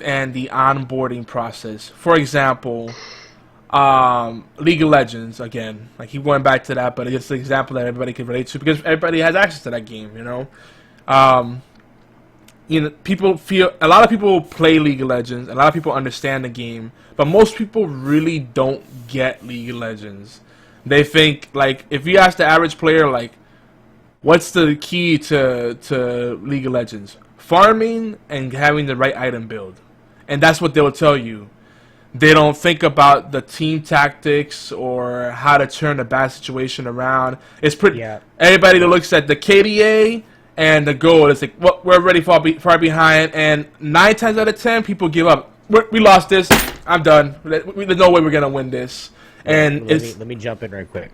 and the onboarding process. For example, League of Legends, again, like he went back to that, but it's the example that everybody can relate to because everybody has access to that game. People feel a lot of people play League of Legends, a lot of people understand the game, but most people really don't get League of Legends. They think, like, if you ask the average player, like, what's the key to League of Legends? Farming and having the right item build. And that's what they'll tell you. They don't think about the team tactics or how to turn a bad situation around. It's pretty. Yeah. Everybody that looks at the KDA and the goal, it's like, well, we're already far behind. And 9 times out of 10, people give up. We lost this. I'm done. There's no way we're going to win this. And let me jump in right quick.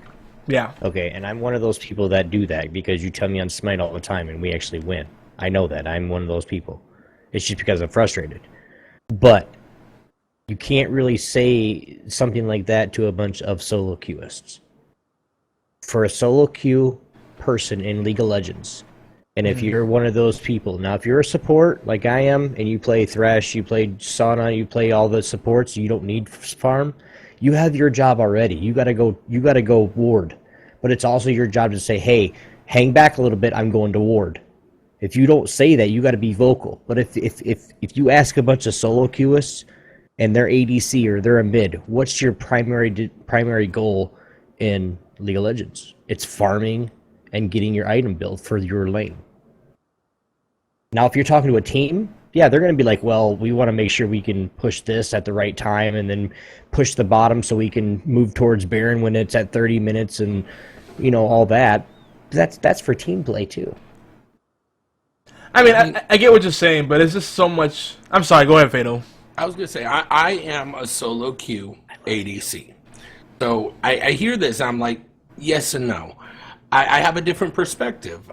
Yeah. Okay, and I'm one of those people that do that because you tell me on Smite all the time and we actually win. I know that. I'm one of those people. It's just because I'm frustrated. But you can't really say something like that to a bunch of solo queuists. For a solo queue person in League of Legends, and if you're one of those people, now if you're a support like I am, and you play Thresh, you play Sauna, you play all the supports, you don't need farm, you have your job already. You gotta go ward. But it's also your job to say, hey, hang back a little bit, I'm going to ward. If you don't say that, you gotta be vocal. But if you ask a bunch of solo queuists and they're ADC or they're a mid, what's your primary goal in League of Legends? It's farming and getting your item built for your lane. Now, if you're talking to a team, yeah, they're going to be like, well, we want to make sure we can push this at the right time and then push the bottom so we can move towards Baron when it's at 30 minutes and, all that. That's for team play, too. I mean, I get what you're saying, but it's just so much... I'm sorry, go ahead, Fado. I was going to say, I am a solo queue ADC. So I hear this, I'm like, yes and no. I have a different perspective.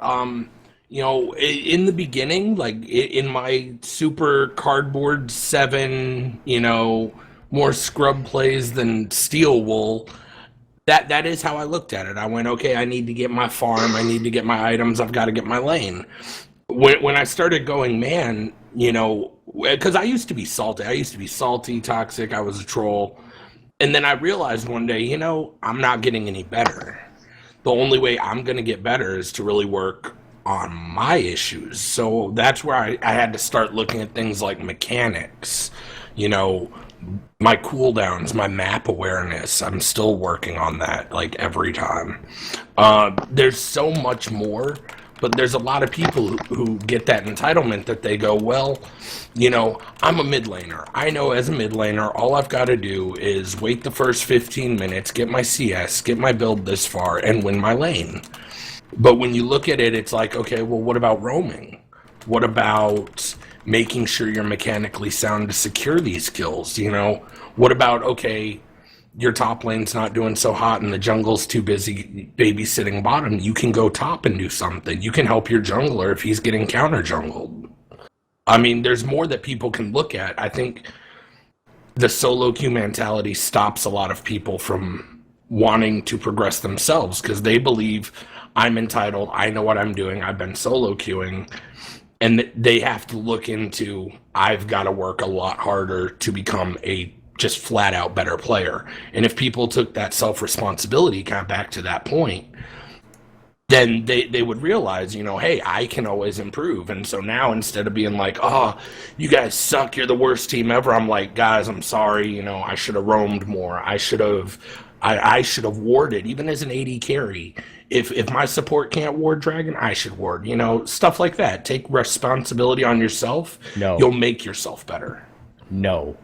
In the beginning, like in my super cardboard 7, more scrub plays than steel wool, that is how I looked at it. I went, okay, I need to get my farm, I need to get my items, I've got to get my lane. When I started going, man, because I used to be salty, toxic, I was a troll. And then I realized one day, I'm not getting any better. The only way I'm going to get better is to really work on my issues. So that's where I had to start looking at things like mechanics, my cooldowns, my map awareness. I'm still working on that like every time. There's so much more, but there's a lot of people who get that entitlement that they go, well, I'm a mid laner. I know as a mid laner, all I've got to do is wait the first 15 minutes, get my CS, get my build this far, and win my lane. But when you look at it, it's like, okay, well, what about roaming? What about making sure you're mechanically sound to secure these kills? What about, okay, your top lane's not doing so hot and the jungle's too busy babysitting bottom? You can go top and do something. You can help your jungler if he's getting counter jungled. I mean, there's more that people can look at. I think the solo queue mentality stops a lot of people from wanting to progress themselves because they believe I'm entitled, I know what I'm doing, I've been solo queuing, and they have to look into, I've got to work a lot harder to become a just flat out better player. And if people took that self-responsibility kind of back to that point, then they would realize, hey, I can always improve. And so now instead of being like, oh, you guys suck, you're the worst team ever, I'm like, guys, I'm sorry, I should have roamed more. I should have warded, even as an AD carry. If my support can't ward Dragon, I should ward. Stuff like that. Take responsibility on yourself. No. You'll make yourself better. No.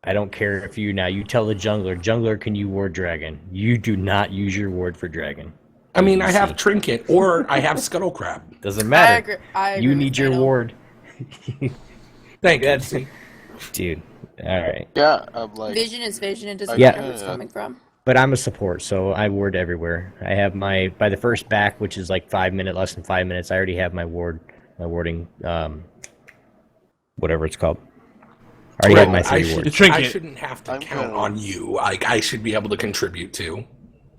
I don't care if you tell the jungler, can you ward Dragon? You do not use your ward for Dragon. I mean, I have ADC. Trinket or I have Scuttle Crab. Doesn't I matter. agree. I agree You with need your Nato. ward, Thank you. That's- dude. All right, Yeah, I'm like, Vision is vision. It doesn't Yeah. matter who it's coming from. but I'm a support, so I ward everywhere. I have my by the first back, which is like less than 5 minutes. I already have my warding, whatever it's called. I already have my I, 3 wards. The trinket. shouldn't have to I'm count gonna- on you. Like, I should be able to contribute too.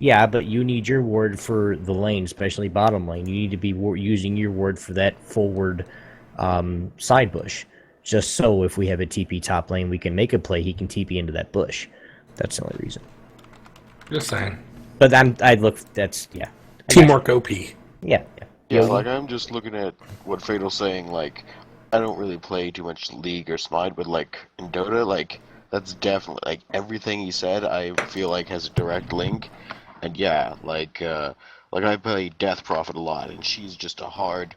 Yeah, but you need your ward for the lane, especially bottom lane. You need to be using your ward for that forward side bush. Just so if we have a TP top lane, we can make a play. He can TP into that bush. That's the only reason. Just saying. But that's yeah. Teamwork OP. Yeah. yeah, like I'm just looking at what Fatal's saying. Like, I don't really play too much League or Smite, but like in Dota, like that's definitely like everything he said. I feel like has a direct link. And yeah, like I play Death Prophet a lot, and she's just a hard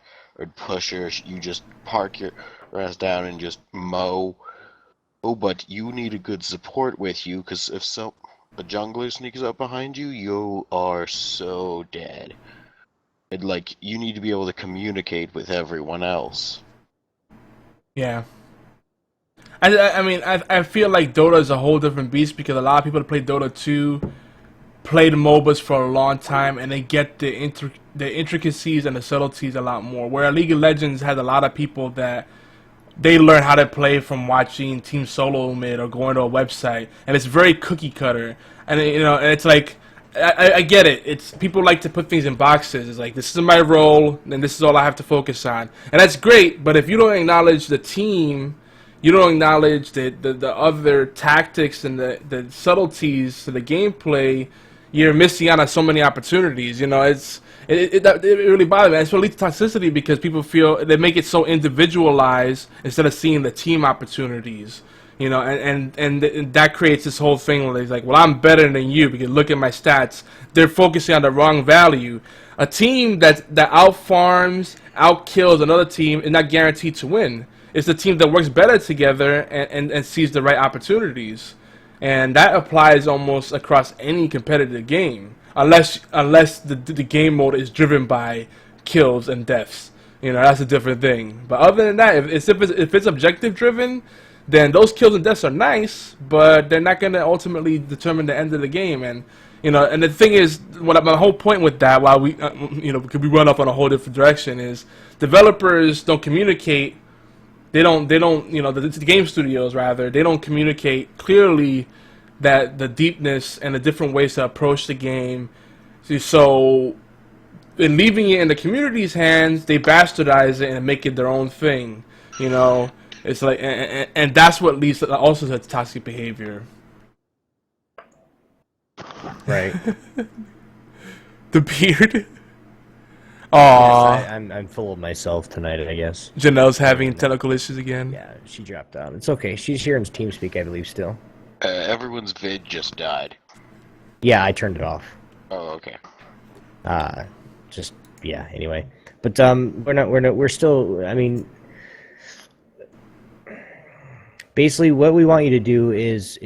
pusher. You just park your ass down and just mow. Oh, but you need a good support with you, because if a jungler sneaks up behind you, you are so dead. And like, you need to be able to communicate with everyone else. Yeah. I mean, I feel like Dota is a whole different beast because a lot of people that play Dota 2 played MOBAs for a long time, and they get the intricacies and the subtleties a lot more. Where League of Legends has a lot of people that they learn how to play from watching Team Solo Mid or going to a website, and it's very cookie cutter. And and it's like I get it. It's people like to put things in boxes. It's like, this is my role, and this is all I have to focus on, and that's great. But if you don't acknowledge the team, you don't acknowledge the other tactics and the subtleties to the gameplay, you're missing out on so many opportunities. It really bothers me. It's really toxicity because people feel they make it so individualized instead of seeing the team opportunities. And that creates this whole thing where it's like, well, I'm better than you because look at my stats. They're focusing on the wrong value. A team that out farms, out kills another team is not guaranteed to win. It's the team that works better together and sees the right opportunities. And that applies almost across any competitive game, unless the game mode is driven by kills and deaths. That's a different thing. But other than that, if it's objective driven, then those kills and deaths are nice, but they're not going to ultimately determine the end of the game. And and the thing is, my whole point with that, while we could we run off on a whole different direction, is developers don't communicate. They don't the game studios rather, they don't communicate clearly that the deepness and the different ways to approach the game. So in leaving it in the community's hands, they bastardize it and make it their own thing. It's like, and that's what leads to also to toxic behavior. Right. The beard. Yes, Aww. I'm full of myself tonight, I guess. Janelle's having technical issues again. Yeah, she dropped out. It's okay. She's here in TeamSpeak, I believe, still. Everyone's vid just died. Yeah, I turned it off. Oh, okay. Yeah. Anyway, but we're still. I mean, basically, what we want you to do is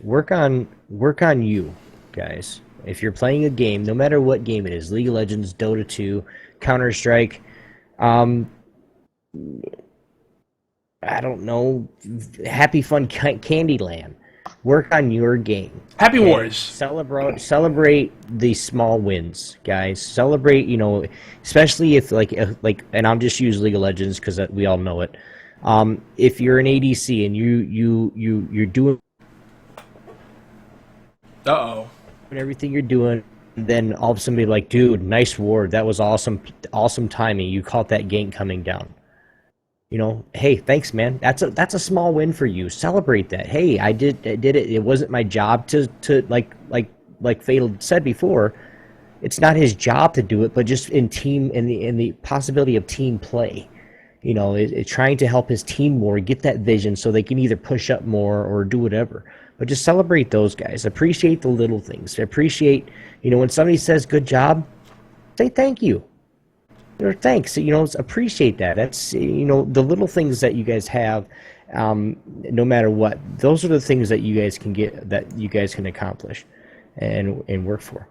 work on you, guys. If you're playing a game, no matter what game it is, League of Legends, Dota 2, Counter-Strike, I don't know, Happy Fun Candyland. Work on your game. Happy Okay? Wars. Celebrate the small wins, guys. Celebrate, especially if and I'll just use League of Legends because we all know it. If you're an ADC and you're doing everything you're doing, then all of a sudden be like, dude, nice ward, that was awesome timing. You caught that gank coming down. Hey, thanks, man. That's a small win for you. Celebrate that. Hey, I did it. It wasn't my job to like Fatal said before. It's not his job to do it, but just in the possibility of team play. Trying to help his team more, get that vision so they can either push up more or do whatever. But just celebrate those guys. Appreciate the little things. Appreciate, when somebody says good job, say thank you. Thanks. Appreciate that. That's, the little things that you guys have, no matter what. Those are the things that you guys can get, that you guys can accomplish and work for.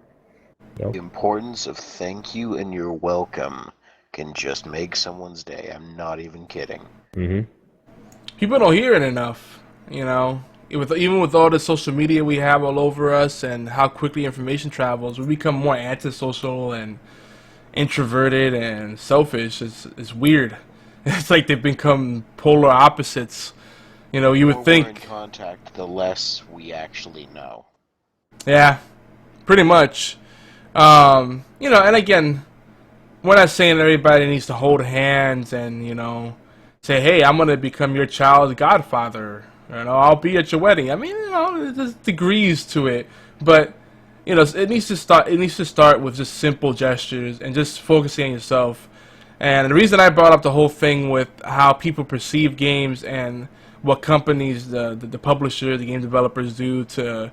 You know? The importance of thank you and you're welcome can just make someone's day. I'm not even kidding. Mm-hmm. People don't hear it enough, you know. Even with all the social media we have all over us and how quickly information travels, we become more antisocial and introverted and selfish. It's weird. It's like they've become polar opposites. You know, you The more would think. we're in contact, the less we actually know. Yeah, pretty much. You know, and again, we're not saying everybody needs to hold hands and, you know, say, hey, I'm going to become your child's godfather. You know, I'll be at your wedding. I mean, you know, there's degrees to it. But, you know, it needs to start with just simple gestures and just focusing on yourself. And the reason I brought up the whole thing with how people perceive games and what companies, the publisher, the game developers do to,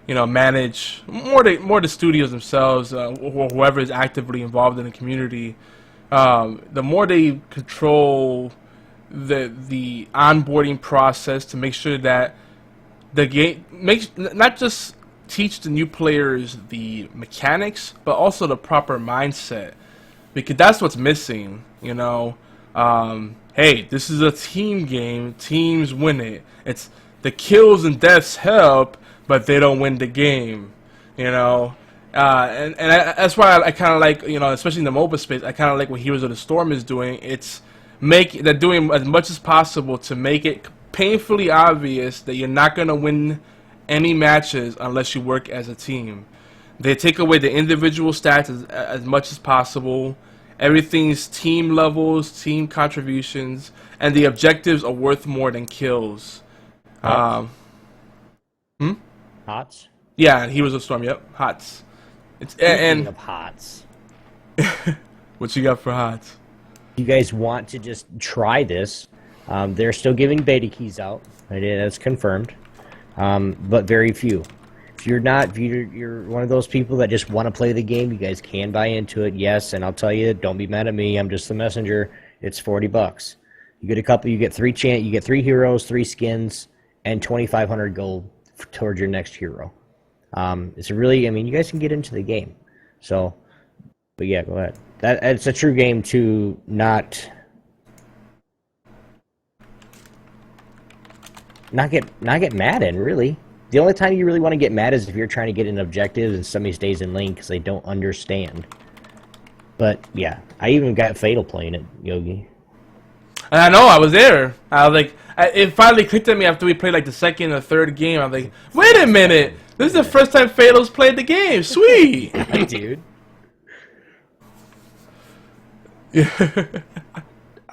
you know, manage more the studios themselves, or whoever is actively involved in the community. The more they control the onboarding process to make sure that the game makes not just teach the new players the mechanics, but also the proper mindset, because that's what's missing. You know, hey, this is a team game. Teams win it. It's the kills and deaths help, but they don't win the game. You know, that's why I kind of like, you know, especially in the MOBA space, I kind of like what Heroes of the Storm is doing. They're doing as much as possible to make it painfully obvious that you're not going to win any matches unless you work as a team. They take away the individual stats as much as possible. Everything's team levels, team contributions, and the objectives are worth more than kills. Hots? Yeah, Heroes of the Storm. Yep, Hots. Speaking of Hots, what you got for Hots? you guys want to just try this, they're still giving beta keys out. That's confirmed, but very few. If you're one of those people that just want to play the game, you guys can buy into it. Yes, and I'll tell you, don't be mad at me. I'm just the messenger. It's $40. You get a couple. You get three heroes, 3 skins, and 2,500 gold towards your next hero. It's a really, I mean, you guys can get into the game. So, but yeah, go ahead. It's a true game to not get mad in, really. The only time you really want to get mad is if you're trying to get an objective and somebody stays in lane because they don't understand. But yeah, I even got Fatal playing it, Yogi. And I know, I was there. I was like, it finally clicked at me after we played like the second or third game. I was like, wait a minute, this is the first time Fatal's played the game. Sweet, dude.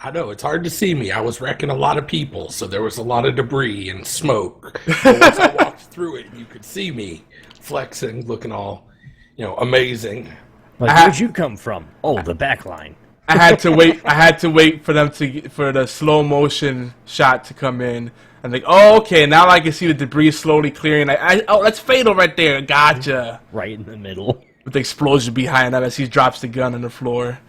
I know, it's hard to see me. I was wrecking a lot of people, so there was a lot of debris and smoke. But once I walked through it, you could see me flexing, looking all, you know, amazing. Like, where'd you come from? Oh, the back line. I had to wait for them for the slow motion shot to come in. I'm like, oh, okay, now I can see the debris slowly clearing. Oh, that's Fatal right there. Gotcha. Right in the middle. With the explosion behind him as he drops the gun on the floor.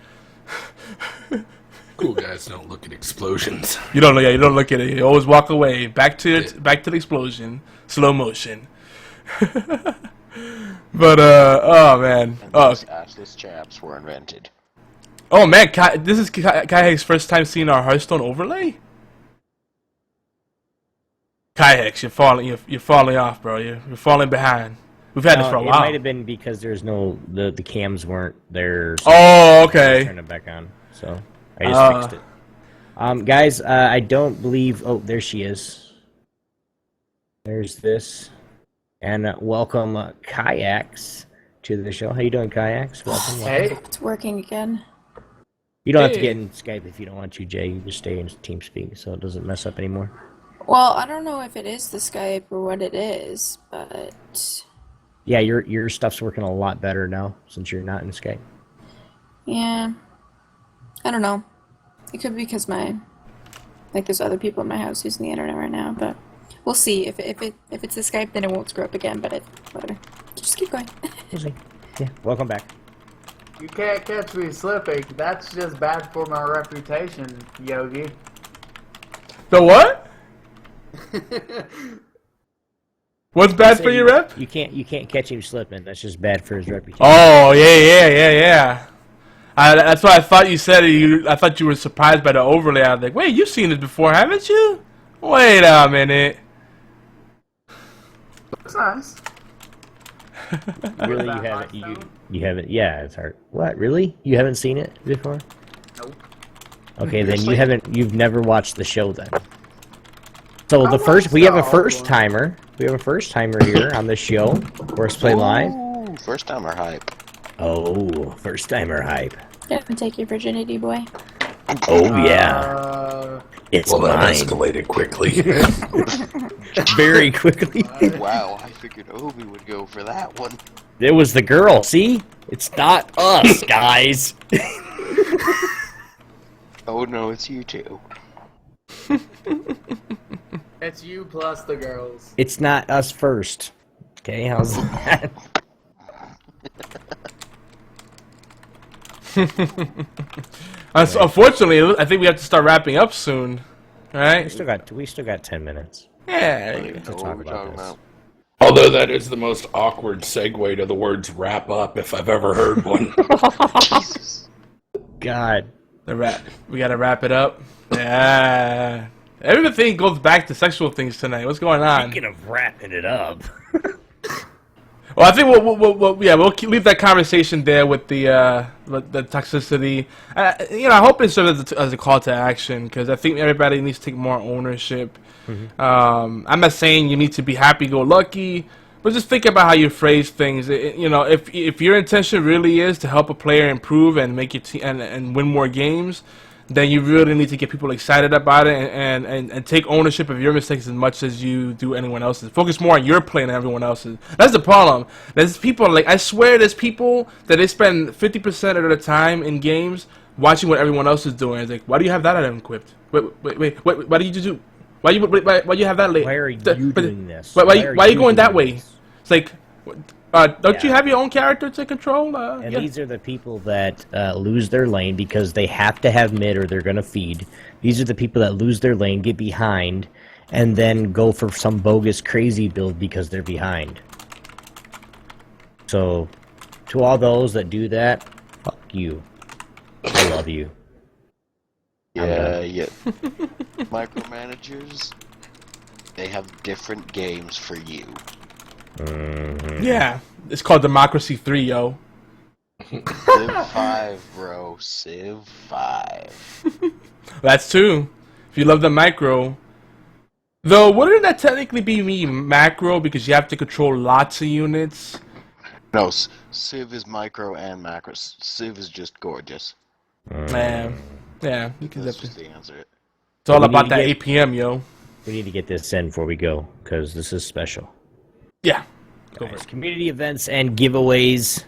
Cool guys don't look at explosions. You don't look at it. You always walk away. Back to the explosion. Slow motion. But oh man. And Oh, those assless chaps were invented. oh man. This is Kaiheck's first time seeing our Hearthstone overlay. Kaihex, you're falling off, bro. You're falling behind. We've had this for a while. It might have been because there's the cams weren't there. So Oh, okay. Turn it back on. So I just fixed it. Guys, I don't believe. Oh, there she is. There's this, and welcome Kayaks to the show. How you doing, Kayaks? Welcome. Hey. It's working again. You don't have to get in Skype if you don't want to, Jay. You just stay in TeamSpeak, so it doesn't mess up anymore. Well, I don't know if it is the Skype or what it is, but Yeah, your stuff's working a lot better now since you're not in Skype. yeah, I don't know. It could be because there's other people in my house using the internet right now, but we'll see. If it's the Skype, then it won't screw up again. But whatever. Just keep going. We'll see. Yeah, welcome back. You can't catch me slipping. That's just bad for my reputation, Yogi. The what? What's bad for your rep? You can't catch him slipping. That's just bad for his reputation. Oh, yeah. That's why I thought you said it. I thought you were surprised by the overlay. I was like, wait, you've seen this before, haven't you? Wait a minute. Looks nice. Really, That you haven't? milestone? You haven't? Yeah, it's hard. What? Really? You haven't seen it before? Nope. Okay, then Seriously? you've never watched the show then. So I the first, watched we have a the old first one. timer. We have a first timer here on the show. HorsePLAY Live. Ooh, first timer hype. Oh, first timer hype. Don't take your virginity, boy. Oh yeah, it's Well, that mine. escalated quickly. Very quickly. Wow, I figured Obi would go for that one. It was the girl. See, it's not us, guys. Oh no, it's you two. It's you plus the girls. It's not us first. Okay, how's that? Unfortunately, I think we have to start wrapping up soon. All right? We still got 10 minutes. I Yeah. don't even know talk what we're about talking this. about. Although that is the most awkward segue to the words wrap up if I've ever heard one. Jesus. God. We gotta wrap it up. Yeah. Everything goes back to sexual things tonight. What's going on? Speaking of wrapping it up. Well, I think we'll leave that conversation there with the toxicity. I hope it serves as a call to action because I think everybody needs to take more ownership. I'm not saying you need to be happy-go-lucky, but just think about how you phrase things. If your intention really is to help a player improve and make your and win more games, then you really need to get people excited about it and take ownership of your mistakes as much as you do anyone else's. Focus more on your play than everyone else's. That's the problem. There's people, I swear there's people that they spend 50% of their time in games watching what everyone else is doing. It's like, why do you have that item equipped? Wait, why do you do? Why you have that late? Why are you doing this? Why are you going that way? this? It's like, don't you have your own character to control? And these are the people that lose their lane because they have to have mid or they're going to feed. These are the people that lose their lane, get behind, and then go for some bogus crazy build because they're behind. So, to all those that do that, fuck you. I love you. Yeah. Micromanagers, they have different games for you. Yeah, it's called Democracy 3, yo. Civ 5, bro. Civ 5. That's two. If you love the micro. Though, wouldn't that technically be macro because you have to control lots of units? No, Civ is micro and macro. Civ is just gorgeous. Yeah, you can That's definitely. just the answer. It's all We about need that to APM, yo. We need to get this in before we go because this is special. Yeah. Go for Guys, it. community events and giveaways.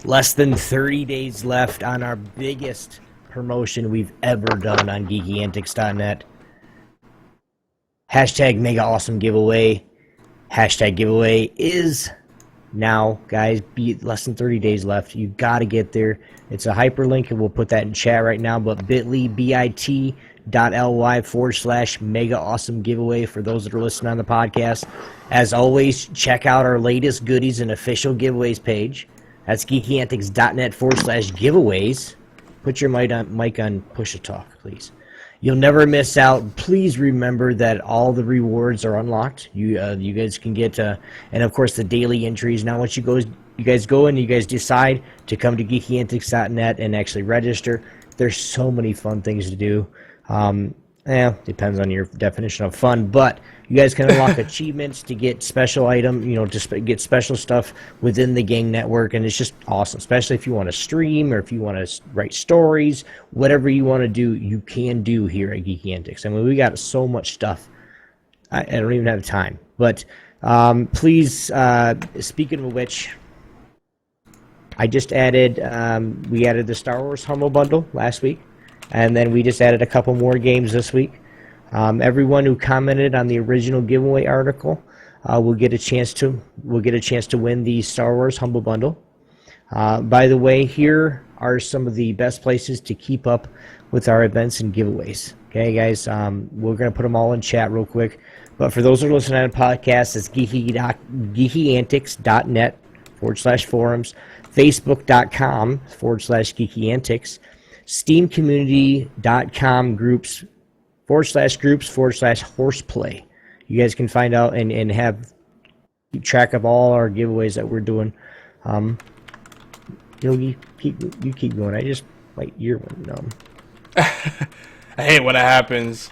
Less than 30 days left on our biggest promotion we've ever done on geekyantics.net. Hashtag mega awesome giveaway. Hashtag giveaway is now, guys. Be less than 30 days left. You got to get there. It's a hyperlink, and we'll put that in chat right now. But bit.ly, bit.ly/mega awesome giveaway for those that are listening on the podcast. As always, check out our latest goodies and official giveaways page. That's geekyantics.net/giveaways. Put your mic on push to talk, please. You'll never miss out. Please remember that all the rewards are unlocked. You guys can get, and of course the daily entries. Now, once you guys go and you guys decide to come to geekyantics.net and actually register, there's so many fun things to do. Depends on your definition of fun, but you guys can unlock achievements to get special to get special stuff within the gang network, and it's just awesome, especially if you want to stream or if you want to write stories. Whatever you want to do, you can do here at Geeky Antics. I mean, we got so much stuff. I don't even have time. But please, speaking of which, I just added, we added the Star Wars Humble Bundle last week, and then we just added a couple more games this week. Everyone who commented on the original giveaway article will get a chance to win the Star Wars Humble Bundle. By the way, here are some of the best places to keep up with our events and giveaways. Okay, guys, we're going to put them all in chat real quick. But for those who are listening on the podcast, it's geekyantics.net/forums, facebook.com/geekyantics, steamcommunity.com groups/horseplay. You guys can find out and keep track of all our giveaways that we're doing. Yogi, you keep going. I just my ear went numb. I hate when that happens.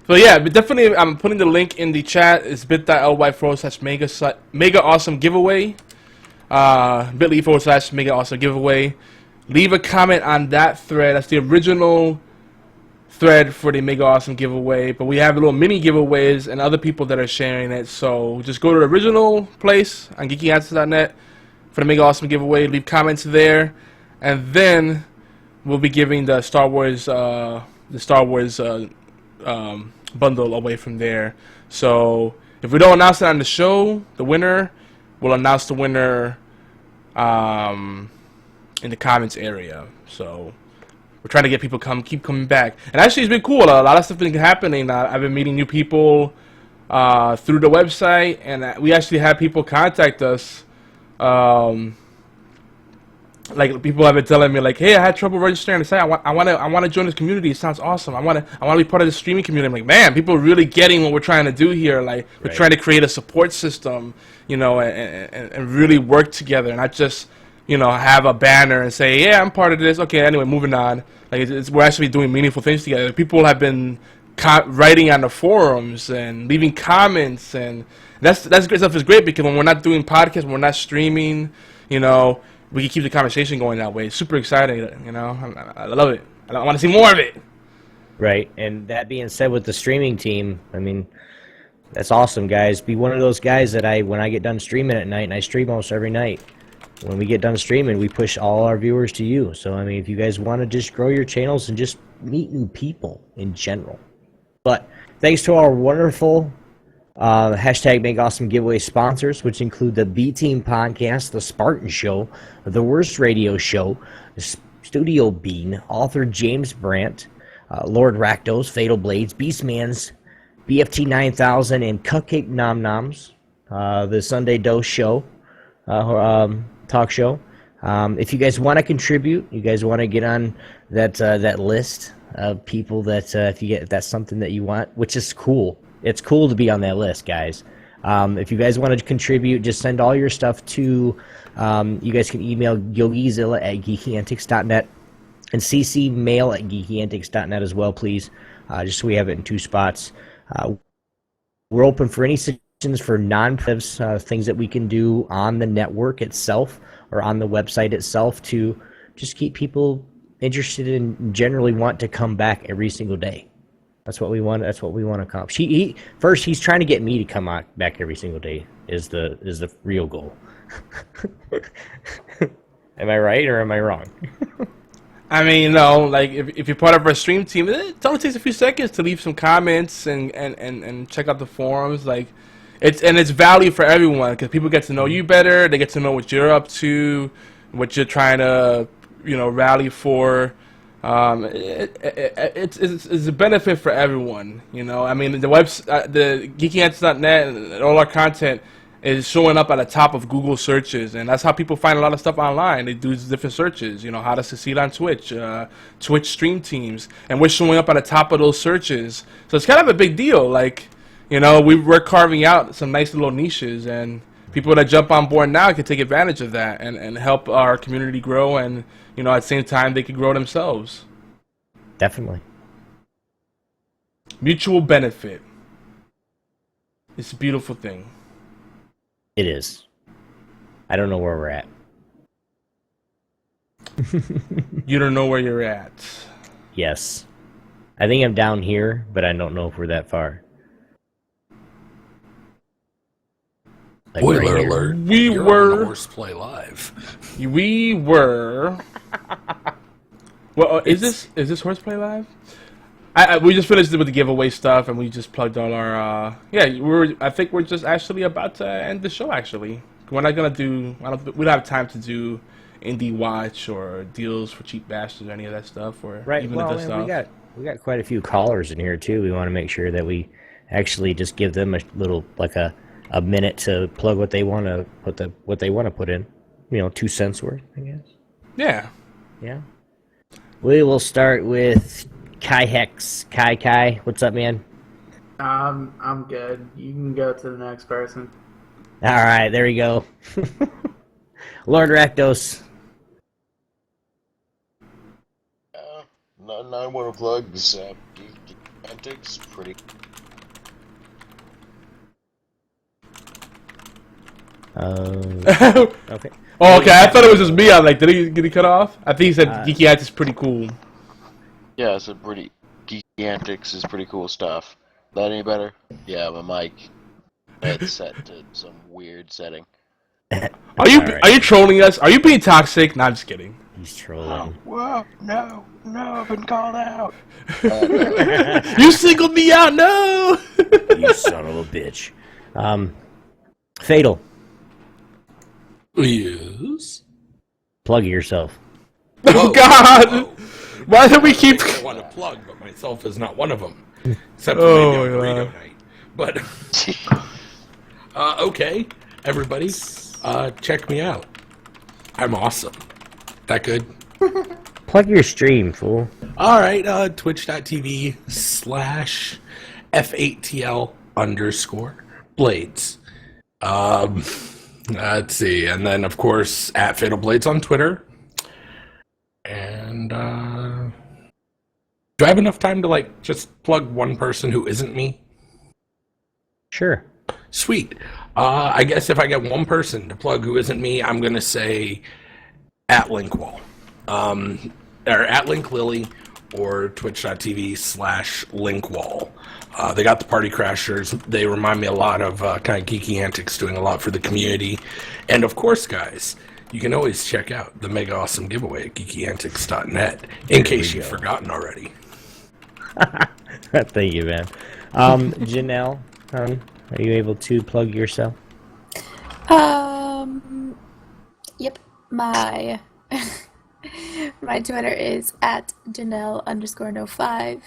So yeah, but definitely I'm putting the link in the chat. It's bit.ly/mega awesome giveaway. bit.ly/mega awesome giveaway. Leave a comment on that thread. That's the original thread for the mega awesome giveaway. But we have little mini giveaways and other people that are sharing it. So just go to the original place on geekyantics.net for the mega awesome giveaway. Leave comments there, and then we'll be giving the Star Wars bundle away from there. So if we don't announce it on the show, the winner, we'll announce the winner in the comments area. So we're trying to get people keep coming back. And actually, it's been cool. A lot of stuff has been happening. I've been meeting new people through the website, and we actually had people contact us. Like people have been telling me, like, "Hey, I had trouble registering the site. I want to join this community. It sounds awesome. I want to be part of the streaming community." I'm like, man, people are really getting what we're trying to do here. Like, we're trying to create a support system, and really work together, and not just, have a banner and say, "Yeah, I'm part of this." Okay, anyway, moving on. Like, we're actually doing meaningful things together. People have been writing on the forums and leaving comments, and that's great stuff. Is great because when we're not doing podcasts, when we're not streaming, we can keep the conversation going that way. It's super exciting, I love it. I want to see more of it. Right, and that being said, with the streaming team, I mean, that's awesome, guys. Be one of those guys that when I get done streaming at night, and I stream almost every night, when we get done streaming, we push all our viewers to you. So, I mean, if you guys want to just grow your channels and just meet new people in general. But thanks to our wonderful hashtag Make Awesome Giveaway sponsors, which include the B-Team Podcast, The Spartan Show, The Worst Radio Show, Studio Bean, author James Brandt, Lord Rakdos, Fatal Blades, Beastman's, BFT 9000, and Cupcake Nom Noms, the Sunday Dose Show, talk show. If you guys want to contribute, you guys want to get on that list of people that if that's something that you want, which is cool. It's cool to be on that list, guys. If you guys want to contribute, just send all your stuff to, you guys can email yogizilla@geekyantics.net and cc mail@geekyantics.net as well, please, just so we have it in 2 spots. We're open for any suggestions for non-privs, things that we can do on the network itself or on the website itself to just keep people interested and generally want to come back every single day. That's what we want. That's what we want to accomplish. He's trying to get me to come back every single day. Is the real goal. Am I right or am I wrong? I mean, like if you're part of our stream team, it only takes a few seconds to leave some comments and check out the forums. Like, it's value for everyone because people get to know you better. They get to know what you're up to, what you're trying to, rally for. It's a benefit for everyone, I mean, the geekyantics.net and all our content is showing up at the top of Google searches, and that's how people find a lot of stuff online. They do different searches, how to succeed on Twitch, Twitch stream teams, and we're showing up at the top of those searches. So it's kind of a big deal. Like, we're carving out some nice little niches, and people that jump on board now can take advantage of that and help our community grow, and at the same time they can grow themselves. Definitely. Mutual benefit. It's a beautiful thing. It is. I don't know where we're at. You don't know where you're at. Yes. I think I'm down here, but I don't know if we're that far. Like Spoiler right alert. We You're were on HorsePLAY Live. We were. Well, is this HorsePLAY Live? We just finished with the giveaway stuff, and we just plugged all our. I think we're just actually about to end the show. Actually, we're not gonna do. We don't have time to do Indie Watch or deals for cheap bastards or any of that stuff. Or right. even Well, stuff. We got quite a few callers in here too. We want to make sure that we actually just give them a little, like a minute to plug what they want to put in. 2 cents worth, I guess. Yeah. Yeah. We will start with Kai Hex. Kai, what's up, man? I'm good. You can go to the next person. All right, there we go. Lord Rakdos. Not I want to plug Antics, pretty. Okay. Oh, okay. I thought it was just me. I'm like, did he cut off? I think he said Geeky Act is pretty cool. Yeah, it's a pretty Geeky Antics is pretty cool stuff. That any better? Yeah, my mic it's set to some weird setting. Are you trolling us? Are you being toxic? No, I'm just kidding. He's trolling. Whoa, no, I've been called out. You singled me out, no! You son of a bitch. Fatal. Yes. Plug yourself. Oh, God! Why do we keep... I want to plug, but myself is not one of them. Except for maybe on burrito night. But, okay, everybody, check me out. I'm awesome. That good? Plug your stream, fool. All right, twitch.tv/F8TL_Blades. Let's see, and then of course at Fatal Blades on Twitter. And do I have enough time to just plug one person who isn't me? Sure. Sweet. I guess if I get one person to plug who isn't me, I'm gonna say at Linkwall, or at LinkLily, or twitch.tv/Linkwall. They got the Party Crashers. They remind me a lot of kind of Geeky Antics, doing a lot for the community. And of course, guys, you can always check out the mega awesome giveaway at geekyantics.net, in case you've forgotten already. Thank you, man. Janelle, are you able to plug yourself? Yep. My my Twitter is at Janelle_no5.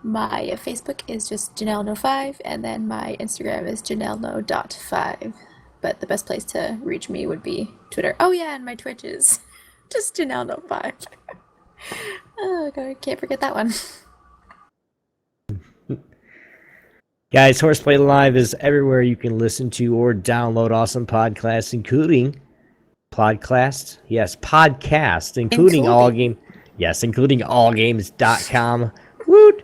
My Facebook is just JanelleNo5, and then my Instagram is JanelleNo.5. But the best place to reach me would be Twitter. Oh yeah, and my Twitch is just JanelleNo5. Oh god, can't forget that one. Guys, HorsePLAY Live is everywhere you can listen to or download awesome podcasts, including podcasts. Yes, podcasts, including allgames.com. Woot!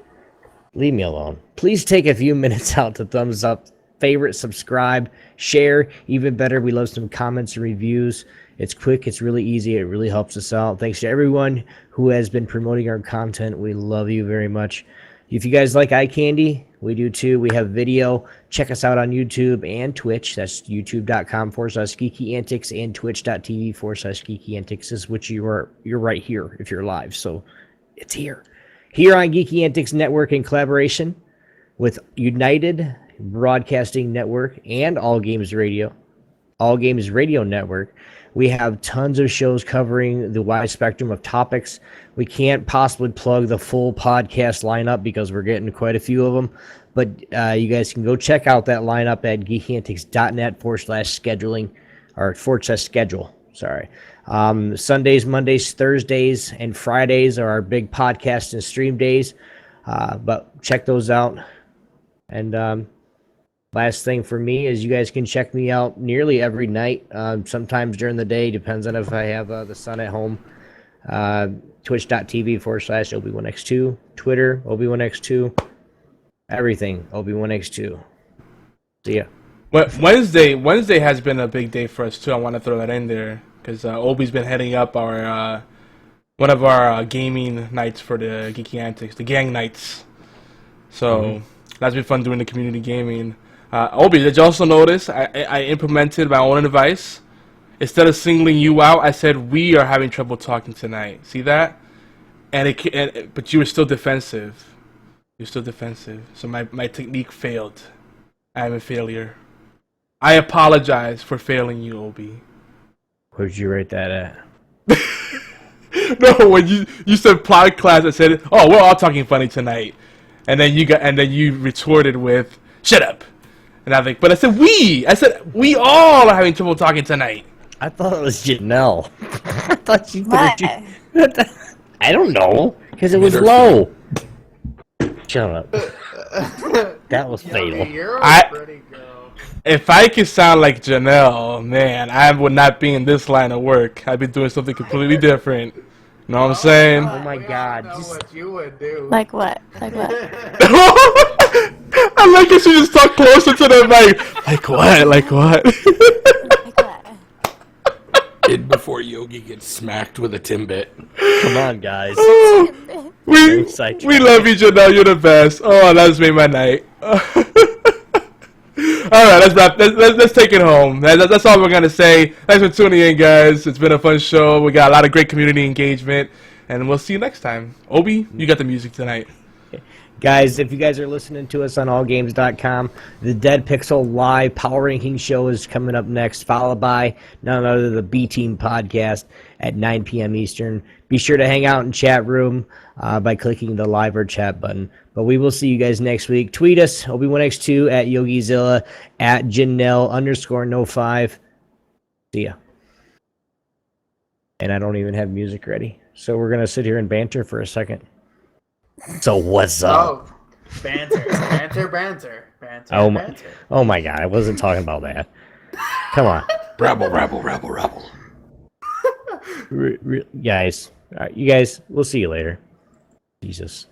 Leave me alone. Please take a few minutes out to thumbs up, favorite, subscribe, share. Even better, we love some comments and reviews. It's quick, it's really easy, it really helps us out. Thanks to everyone who has been promoting our content. We love you very much. If you guys like eye candy, we do too. We have video. Check us out on YouTube and Twitch. That's youtube.com/Geeky Antics and twitch.tv/Geeky Antics, which you're right here if you're live. So it's here. Here on Geeky Antics Network, in collaboration with United Broadcasting Network and All Games Radio Network, we have tons of shows covering the wide spectrum of topics. We can't possibly plug the full podcast lineup because we're getting quite a few of them, but you guys can go check out that lineup at geekyantics.net/scheduling or /schedule. Sorry. Sundays, Mondays, Thursdays, and Fridays are our big podcast and stream days. But check those out. And last thing for me is you guys can check me out nearly every night. Sometimes during the day, depends on if I have the sun at home. Twitch.tv/Obi1X2, Twitter, Obi1X2, everything, Obi1X2. See ya. Wednesday has been a big day for us too. I want to throw that in there because Obi's been heading up our one of our gaming nights for the Geeky Antics, the gang nights. So that's been fun doing the community gaming. Obi, did you also notice I implemented my own advice? Instead of singling you out, I said we are having trouble talking tonight. See that? But you were still defensive. You're still defensive. So my technique failed. I am a failure. I apologize for failing you, Obi. Where'd you write that at? No, when you said podcast, I said, "Oh, we're all talking funny tonight," and then you retorted with, "Shut up." And I think, but I said we. I said we all are having trouble talking tonight. I thought it was Janelle. I thought she Why? I don't know, because it was low. Shut up. That was fatal. Yogi, you're a I- pretty girl. If I could sound like Janelle, man, I would not be in this line of work. I'd be doing something completely different. You know what I'm saying? Oh my We all God, know just- what you would do. Like what? Like what? I like it. She just talk closer to the mic. Like what? Like what? Like what? Kid before Yogi gets smacked with a Timbit. Come on, guys. we Sidetracked. we love you, Janelle. You're the best. Oh, that's made my night. All right, let's wrap. Let's take it home. That's all we're gonna say. Thanks for tuning in, guys. It's been a fun show. We got a lot of great community engagement, and we'll see you next time. Obi, you got the music tonight. Guys, if you guys are listening to us on allgames.com, the Dead Pixel Live Power Ranking Show is coming up next, followed by none other than the B Team Podcast at 9 p.m. Eastern. Be sure to hang out in chat room by clicking the live or chat button. But we will see you guys next week. Tweet us, Obi1X2 at YogiZilla, at Janelle_No5. See ya. And I don't even have music ready. So we're going to sit here and banter for a second. So what's up? Oh, banter, banter, banter, banter, Oh my, banter. oh my God, I wasn't talking about that. Come on. Rabble, rabble, rabble, rabble. Guys. All right, you guys, we'll see you later. Jesus.